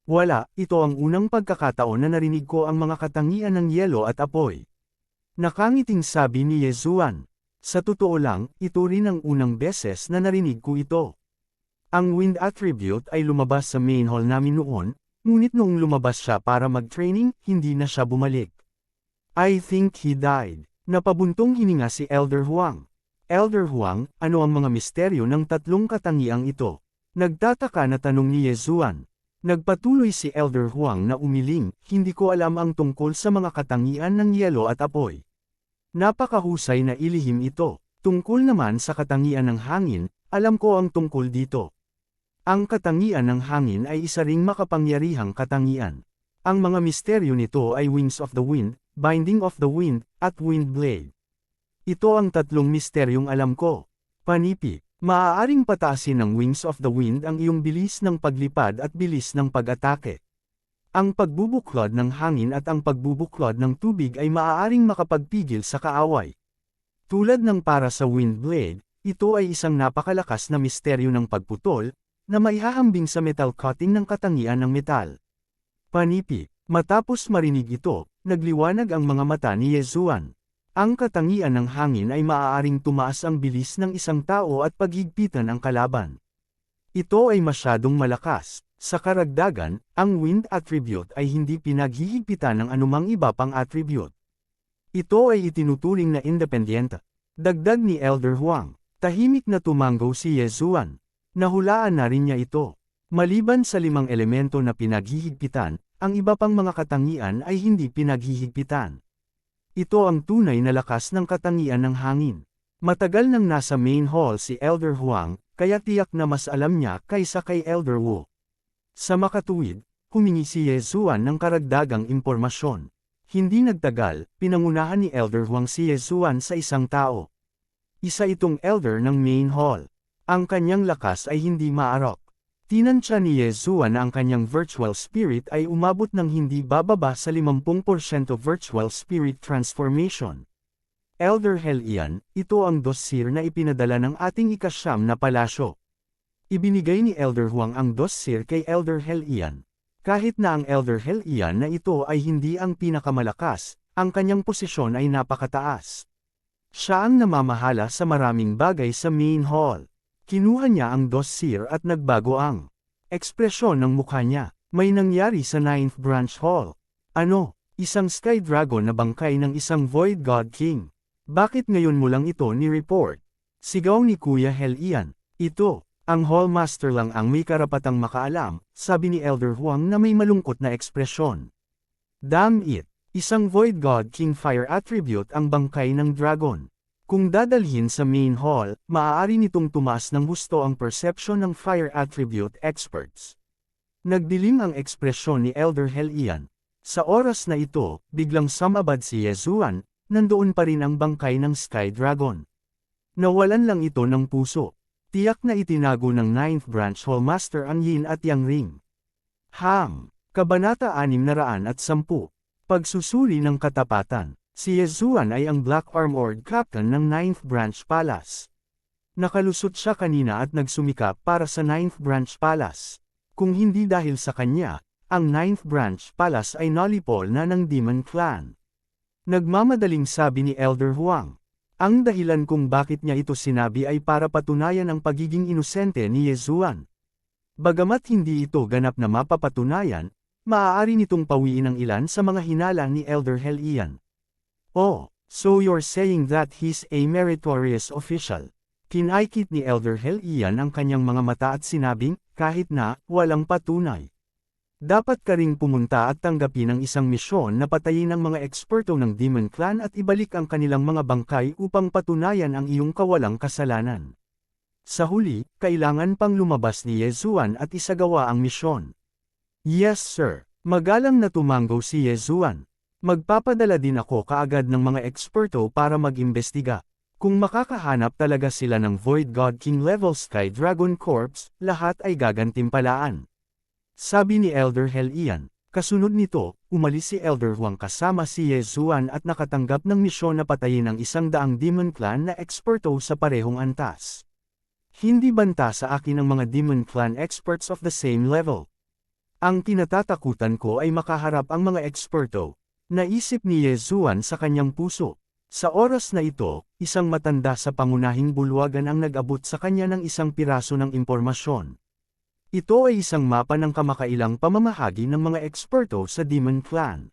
Wala, ito ang unang pagkakataon na narinig ko ang mga katangian ng yelo at apoy. Nakangiting sabi ni Yezuan. Sa totoo lang, ito rin ang unang beses na narinig ko ito. Ang wind attribute ay lumabas sa main hall namin noon, ngunit noong lumabas siya para mag-training, hindi na siya bumalik. I think he died. Napabuntong hininga si Elder Huang. Elder Huang, ano ang mga misteryo ng 3 katangiang ito? Nagtataka na tanong ni Yezuan. Nagpatuloy si Elder Huang na umiling, hindi ko alam ang tungkol sa mga katangian ng yelo at apoy. Napakahusay na ilihim ito. Tungkol naman sa katangian ng hangin, alam ko ang tungkol dito. Ang katangian ng hangin ay isa ring makapangyarihang katangian. Ang mga misteryo nito ay Wings of the Wind, Binding of the Wind, at Wind Blade. Ito ang 3 misteryong alam ko. Panipi. Maaaring pataasin ng Wings of the Wind ang iyong bilis ng paglipad at bilis ng pag-atake. Ang pagbubuklod ng hangin at ang pagbubuklod ng tubig ay maaaring makapagpigil sa kaaway. Tulad ng para sa Wind Blade, ito ay isang napakalakas na misteryo ng pagputol, na maihahambing sa metal cutting ng katangian ng metal. Panipi. Matapos marinig ito, nagliwanag ang mga mata ni Yezuan. Ang katangian ng hangin ay maaaring tumaas ang bilis ng isang tao at paghigpitan ang kalaban. Ito ay masyadong malakas. Sa karagdagan, ang wind attribute ay hindi pinaghihigpitan ng anumang iba pang attribute. Ito ay itinuturing na independyente. Dagdag ni Elder Huang. Tahimik na tumanggo si Yezuan. Nahulaan na rin niya ito. Maliban sa 5 elemento na pinaghihigpitan, ang iba pang mga katangian ay hindi pinaghihigpitan. Ito ang tunay na lakas ng katangian ng hangin. Matagal nang nasa main hall si Elder Huang, kaya tiyak na mas alam niya kaysa kay Elder Wu. Sa makatuwid, humingi si Yezuan ng karagdagang impormasyon. Hindi nagtagal, pinangunahan ni Elder Huang si Yezuan sa isang tao. Isa itong elder ng main hall. Ang kanyang lakas ay hindi maarok. Tinansya ni Yezuan na ang kanyang virtual spirit ay umabot ng hindi bababa sa 50% virtual spirit transformation. Elder Helian, ito ang dossier na ipinadala ng ating ikasyam na palasyo. Ibinigay ni Elder Huang ang dossier kay Elder Helian. Kahit na ang Elder Helian na ito ay hindi ang pinakamalakas, ang kanyang posisyon ay napakataas. Siya ang namamahala sa maraming bagay sa main hall. Kinuha niya ang dossier at nagbago ang ekspresyon ng mukha niya. May nangyari sa 9th Branch Hall. Ano? Isang Sky Dragon na bangkay ng isang Void God King. Bakit ngayon mo lang ito ni-report? Sigaw ni Kuya Helian. Ito. Ang Hallmaster lang ang may karapatang makaalam, sabi ni Elder Huang na may malungkot na ekspresyon. Damn it! Isang Void God King Fire Attribute ang bangkay ng dragon. Kung dadalhin sa main hall, maaari nitong tumaas ng husto ang perception ng Fire Attribute experts. Nagdilim ang ekspresyon ni Elder Helian. Sa oras na ito, biglang sumabad si Yezuan, nandoon pa rin ang bangkay ng Sky Dragon. Nawalan lang ito ng puso. Tiyak na itinago ng 9th Branch Hallmaster ang Yin at Yang Ring. Kabanata 610. Pagsusuri ng katapatan. Si Yezuan ay ang Black Armored Captain ng 9th Branch Palace. Nakalusot siya kanina at nagsumikap para sa 9th Branch Palace. Kung hindi dahil sa kanya, ang 9th Branch Palace ay nolipol na ng Demon Clan. Nagmamadaling sabi ni Elder Huang. Ang dahilan kung bakit niya ito sinabi ay para patunayan ang pagiging inosente ni Yezuan. Bagamat hindi ito ganap na mapapatunayan, maaari nitong pawiin ang ilan sa mga hinala ni Elder Helian. Oh, so you're saying that he's a meritorious official. Kinaikit ni Elder Helian ang kanyang mga mata at sinabing, kahit na, walang patunay. Dapat ka ring pumunta at tanggapin ang isang misyon na patayin ang mga eksperto ng Demon Clan at ibalik ang kanilang mga bangkay upang patunayan ang iyong kawalang kasalanan. Sa huli, kailangan pang lumabas ni Yezuan at isagawa ang misyon. Yes sir, magalang na tumanggo si Yezuan. Magpapadala din ako kaagad ng mga eksperto para mag-imbestiga. Kung makakahanap talaga sila ng Void God King level Sky Dragon Corps, lahat ay gagantimpalaan. Sabi ni Elder Helian. Kasunod nito, umalis si Elder Huang kasama si Yezuan at nakatanggap ng misyon na patayin ang 100 Demon Clan na eksperto sa parehong antas. Hindi banta sa akin ang mga Demon Clan experts of the same level. Ang kinatatakutan ko ay makaharap ang mga eksperto. Naisip ni Yezuan sa kanyang puso. Sa oras na ito, isang matanda sa pangunahing bulwagan ang nag-abot sa kanya ng isang piraso ng impormasyon. Ito ay isang mapa ng kamakailang pamamahagi ng mga eksperto sa Demon Clan.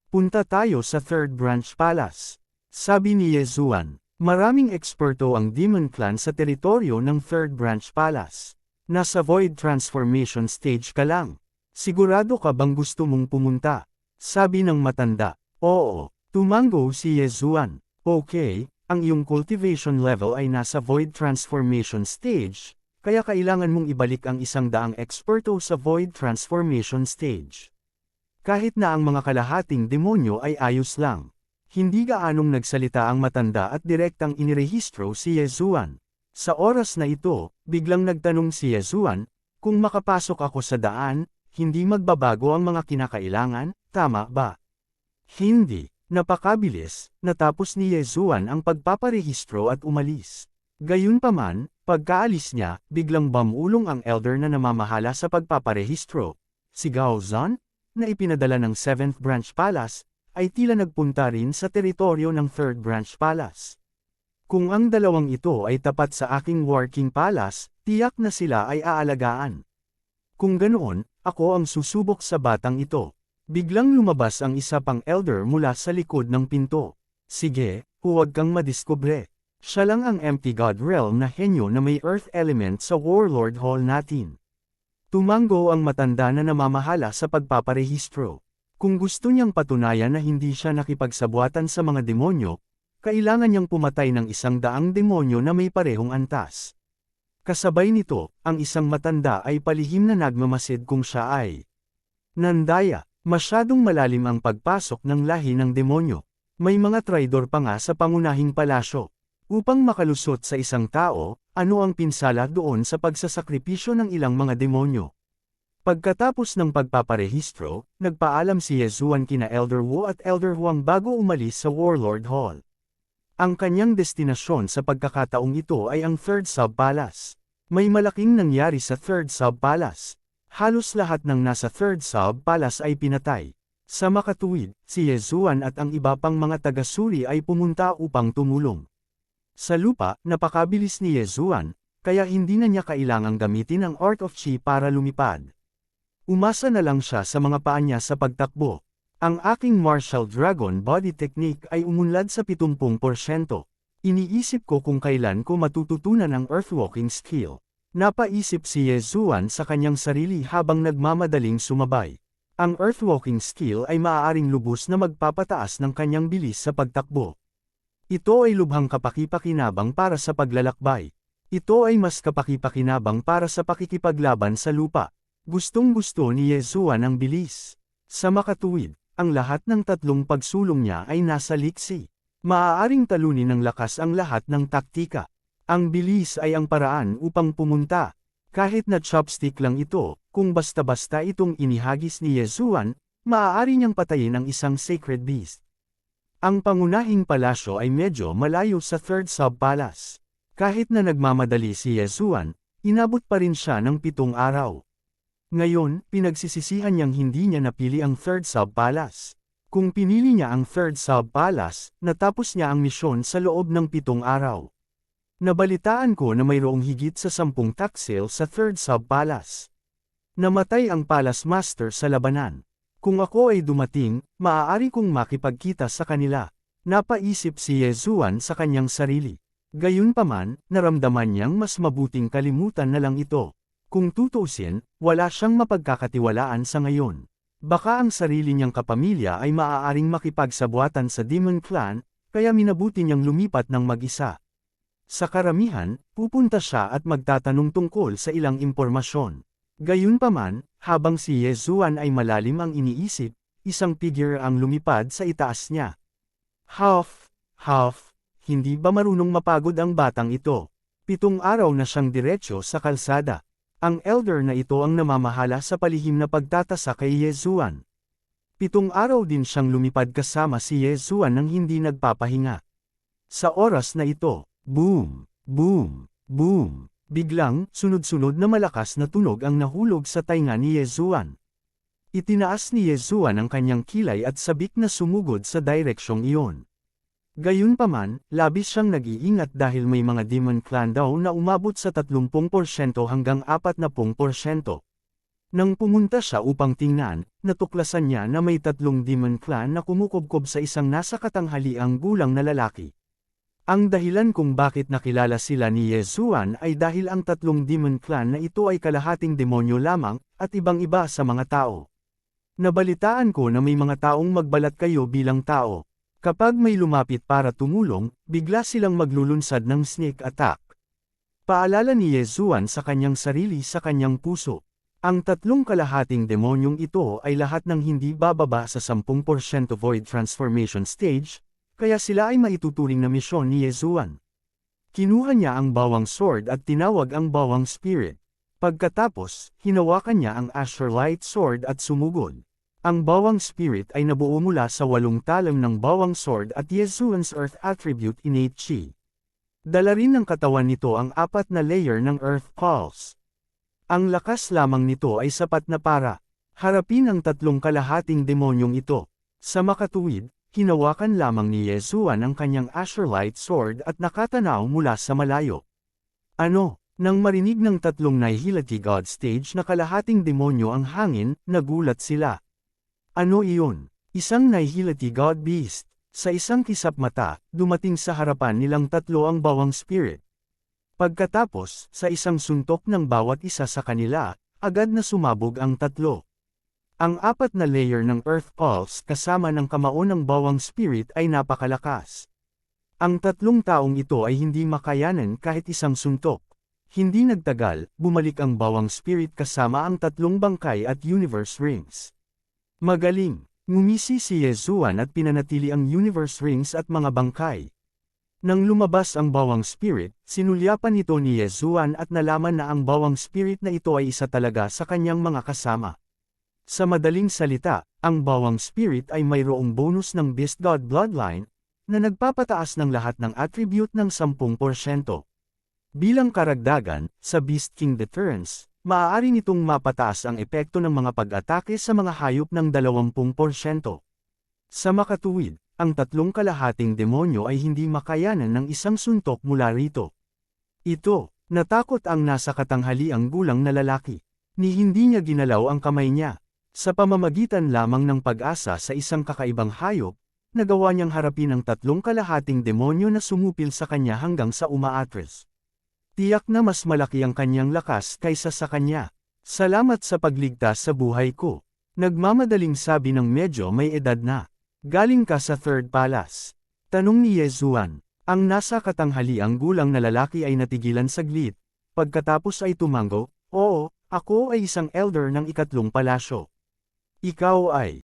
Punta tayo sa 3rd Branch Palace. Sabi ni Yezuan, maraming eksperto ang Demon Clan sa teritoryo ng 3rd Branch Palace. Nasa Void Transformation Stage ka lang. Sigurado ka bang gusto mong pumunta? Sabi ng matanda. Oo, tumango si Yezuan. Okay, ang iyong cultivation level ay nasa Void Transformation Stage. Kaya kailangan mong ibalik ang 100 eksperto sa Void Transformation Stage. Kahit na ang mga kalahating demonyo ay ayos lang. Hindi gaanong nagsalita ang matanda at direktang inirehistro si Yezuan. Sa oras na ito, biglang nagtanong si Yezuan, kung makapasok ako sa daan, hindi magbabago ang mga kinakailangan, tama ba? Hindi. Napakabilis, natapos ni Yezuan ang pagpaparehistro at umalis. Gayunpaman, pagkaalis niya, biglang bumulong ang elder na namamahala sa pagpaparehistro. Si Gao Zan, na ipinadala ng 7th Branch Palace, ay tila nagpunta rin sa teritoryo ng 3rd Branch Palace. Kung ang dalawang ito ay tapat sa aking working palace, tiyak na sila ay aalagaan. Kung ganoon, ako ang susubok sa batang ito. Biglang lumabas ang isa pang elder mula sa likod ng pinto. Sige, huwag kang madiskubre. Siya lang ang Empty God Realm na henyo na may Earth element sa Warlord Hall natin. Tumango ang matanda na namamahala sa pagpaparehistro. Kung gusto niyang patunayan na hindi siya nakipagsabuatan sa mga demonyo, kailangan niyang pumatay ng 100 demonyo na may parehong antas. Kasabay nito, ang isang matanda ay palihim na nagmamasid kung siya ay nandaya. Masyadong malalim ang pagpasok ng lahi ng demonyo. May mga traidor pa nga sa pangunahing palasyo. Upang makalusot sa isang tao, ano ang pinsala doon sa pagsasakripisyo ng ilang mga demonyo? Pagkatapos ng pagpaparehistro, nagpaalam si Yezuan kina Elder Wu at Elder Huang bago umalis sa Warlord Hall. Ang kanyang destinasyon sa pagkakataong ito ay ang Third Sub-Palace. May malaking nangyari sa Third Sub-Palace. Halos lahat ng nasa Third Sub-Palace ay pinatay. Sa makatuwid, si Yezuan at ang iba pang mga taga-suri ay pumunta upang tumulong. Sa lupa, napakabilis ni Yezuan, kaya hindi na niya kailangang gamitin ang Art of Chi para lumipad. Umasa na lang siya sa mga paa niya sa pagtakbo. Ang aking martial dragon body technique ay umunlad sa 70%. Iniisip ko kung kailan ko matututunan ang earthwalking skill. Napaisip si Yezuan sa kanyang sarili habang nagmamadaling sumabay. Ang earthwalking skill ay maaaring lubos na magpapataas ng kanyang bilis sa pagtakbo. Ito ay lubhang kapaki-pakinabang para sa paglalakbay. Ito ay mas kapaki-pakinabang para sa pakikipaglaban sa lupa. Gustong-gusto ni Yezuan ang bilis. Sa makatuwid, ang lahat ng tatlong pagsulong niya ay nasa liksi. Maaaring talunin ng lakas ang lahat ng taktika. Ang bilis ay ang paraan upang pumunta. Kahit na chopstick lang ito, kung basta-basta itong inihagis ni Yezuan, maaari niyang patayin ang isang sacred beast. Ang pangunahing palasyo ay medyo malayo sa Third Sub-Palace. Kahit na nagmamadali si Yezuan, inabot pa rin siya ng 7 araw. Ngayon, pinagsisisihan niyang hindi niya napili ang Third Sub-Palace. Kung pinili niya ang Third Sub-Palace, natapos niya ang misyon sa loob ng 7 araw. Nabalitaan ko na mayroong higit sa 10 taksil sa Third Sub-Palace. Namatay ang Palace Master sa labanan. Kung ako ay dumating, maaari kong makipagkita sa kanila. Napaisip si Yezuan sa kanyang sarili. Gayunpaman, naramdaman niyang mas mabuting kalimutan na lang ito. Kung tutuusin, wala siyang mapagkakatiwalaan sa ngayon. Baka ang sarili niyang kapamilya ay maaaring makipagsabuatan sa Demon Clan, kaya minabuti niyang lumipat ng mag-isa. Sa karamihan, pupunta siya at magtatanong tungkol sa ilang impormasyon. Gayunpaman, habang si Yezuan ay malalim ang iniisip, isang figure ang lumipad sa itaas niya. Huff, hindi ba marunong mapagod ang batang ito? 7 araw na siyang diretsyo sa kalsada. Ang elder na ito ang namamahala sa palihim na pagtatasa kay Yezuan. 7 araw din siyang lumipad kasama si Yezuan nang hindi nagpapahinga. Sa oras na ito, boom, boom, boom. Biglang, sunod-sunod na malakas na tunog ang nahulog sa tainga ni Yezuan. Itinaas ni Yezuan ang kanyang kilay at sabik na sumugod sa direksyong iyon. Gayunpaman, labis siyang nag-iingat dahil may mga Demon Clan daw na umabot sa 30% hanggang 40%. Nang pumunta siya upang tingnan, natuklasan niya na may 3 Demon Clan na kumukubkob sa isang nasa katanghaliang gulang na lalaki. Ang dahilan kung bakit nakilala sila ni Yezuan ay dahil ang 3 Demon Clan na ito ay kalahating demonyo lamang, at ibang-iba sa mga tao. Nabalitaan ko na may mga taong magbalat kayo bilang tao. Kapag may lumapit para tumulong, bigla silang maglulunsad ng sneak attack. Paalala ni Yezuan sa kanyang sarili sa kanyang puso. Ang 3 kalahating demonyong ito ay lahat ng hindi bababa sa 10% void transformation stage, kaya sila ay maituturing na misyon ni Yezuan. Kinuha niya ang bawang sword at tinawag ang bawang spirit. Pagkatapos, hinawakan niya ang Azure Light Sword at sumugod. Ang bawang spirit ay nabuo mula sa 8 talam ng bawang sword at Yezuan's Earth Attribute Innate Chi. Dala rin ng katawan nito ang 4 na layer ng Earth Pulse. Ang lakas lamang nito ay sapat na para harapin ang 3 kalahating demonyong ito. Sa makatuwid, hinawakan lamang ni Yezuan ang kanyang Azure Light Sword at nakatanaw mula sa malayo. Ano? Nang marinig ng 3 Nihility God Stage na kalahating demonyo ang hangin, nagulat sila. Ano iyon? Isang Nihility God Beast. Sa isang kisap mata, dumating sa harapan nilang 3 ang bawang spirit. Pagkatapos, sa isang suntok ng bawat isa sa kanila, agad na sumabog ang 3. Ang 4 na layer ng Earth Pulse kasama ng kamao ng bawang spirit ay napakalakas. Ang 3 taong ito ay hindi makayanan kahit isang suntok. Hindi nagtagal, bumalik ang bawang spirit kasama ang 3 bangkay at universe rings. Magaling! Ngumisi si Yezuan at pinanatili ang universe rings at mga bangkay. Nang lumabas ang bawang spirit, sinulyapan ito ni Yezuan at nalaman na ang bawang spirit na ito ay isa talaga sa kanyang mga kasama. Sa madaling salita, ang bawang spirit ay mayroong bonus ng Beast God Bloodline, na nagpapataas ng lahat ng attribute ng 10%. Bilang karagdagan, sa Beast King Deterrence, maaari nitong mapataas ang epekto ng mga pag-atake sa mga hayop ng 20%. Sa makatuwid, ang 3/4 demonyo ay hindi makayanan ng isang suntok mula rito. Ito, natakot ang nasa katanghaliang gulang na lalaki. Ni hindi niya ginalaw ang kamay niya. Sa pamamagitan lamang ng pag-asa sa isang kakaibang hayop, nagawa niyang harapin ang 3/4 demonyo na sumupil sa kanya hanggang sa umaatres. Tiyak na mas malaki ang kanyang lakas kaysa sa kanya. Salamat sa pagligtas sa buhay ko. Nagmamadaling sabi ng medyo may edad na. Galing ka sa Third Palace. Tanong ni Yezuan. Ang nasa katanghaliang gulang na lalaki ay natigilan saglit. Pagkatapos ay tumango, oo, ako ay isang elder ng 3 palasyo. Ikaw ay,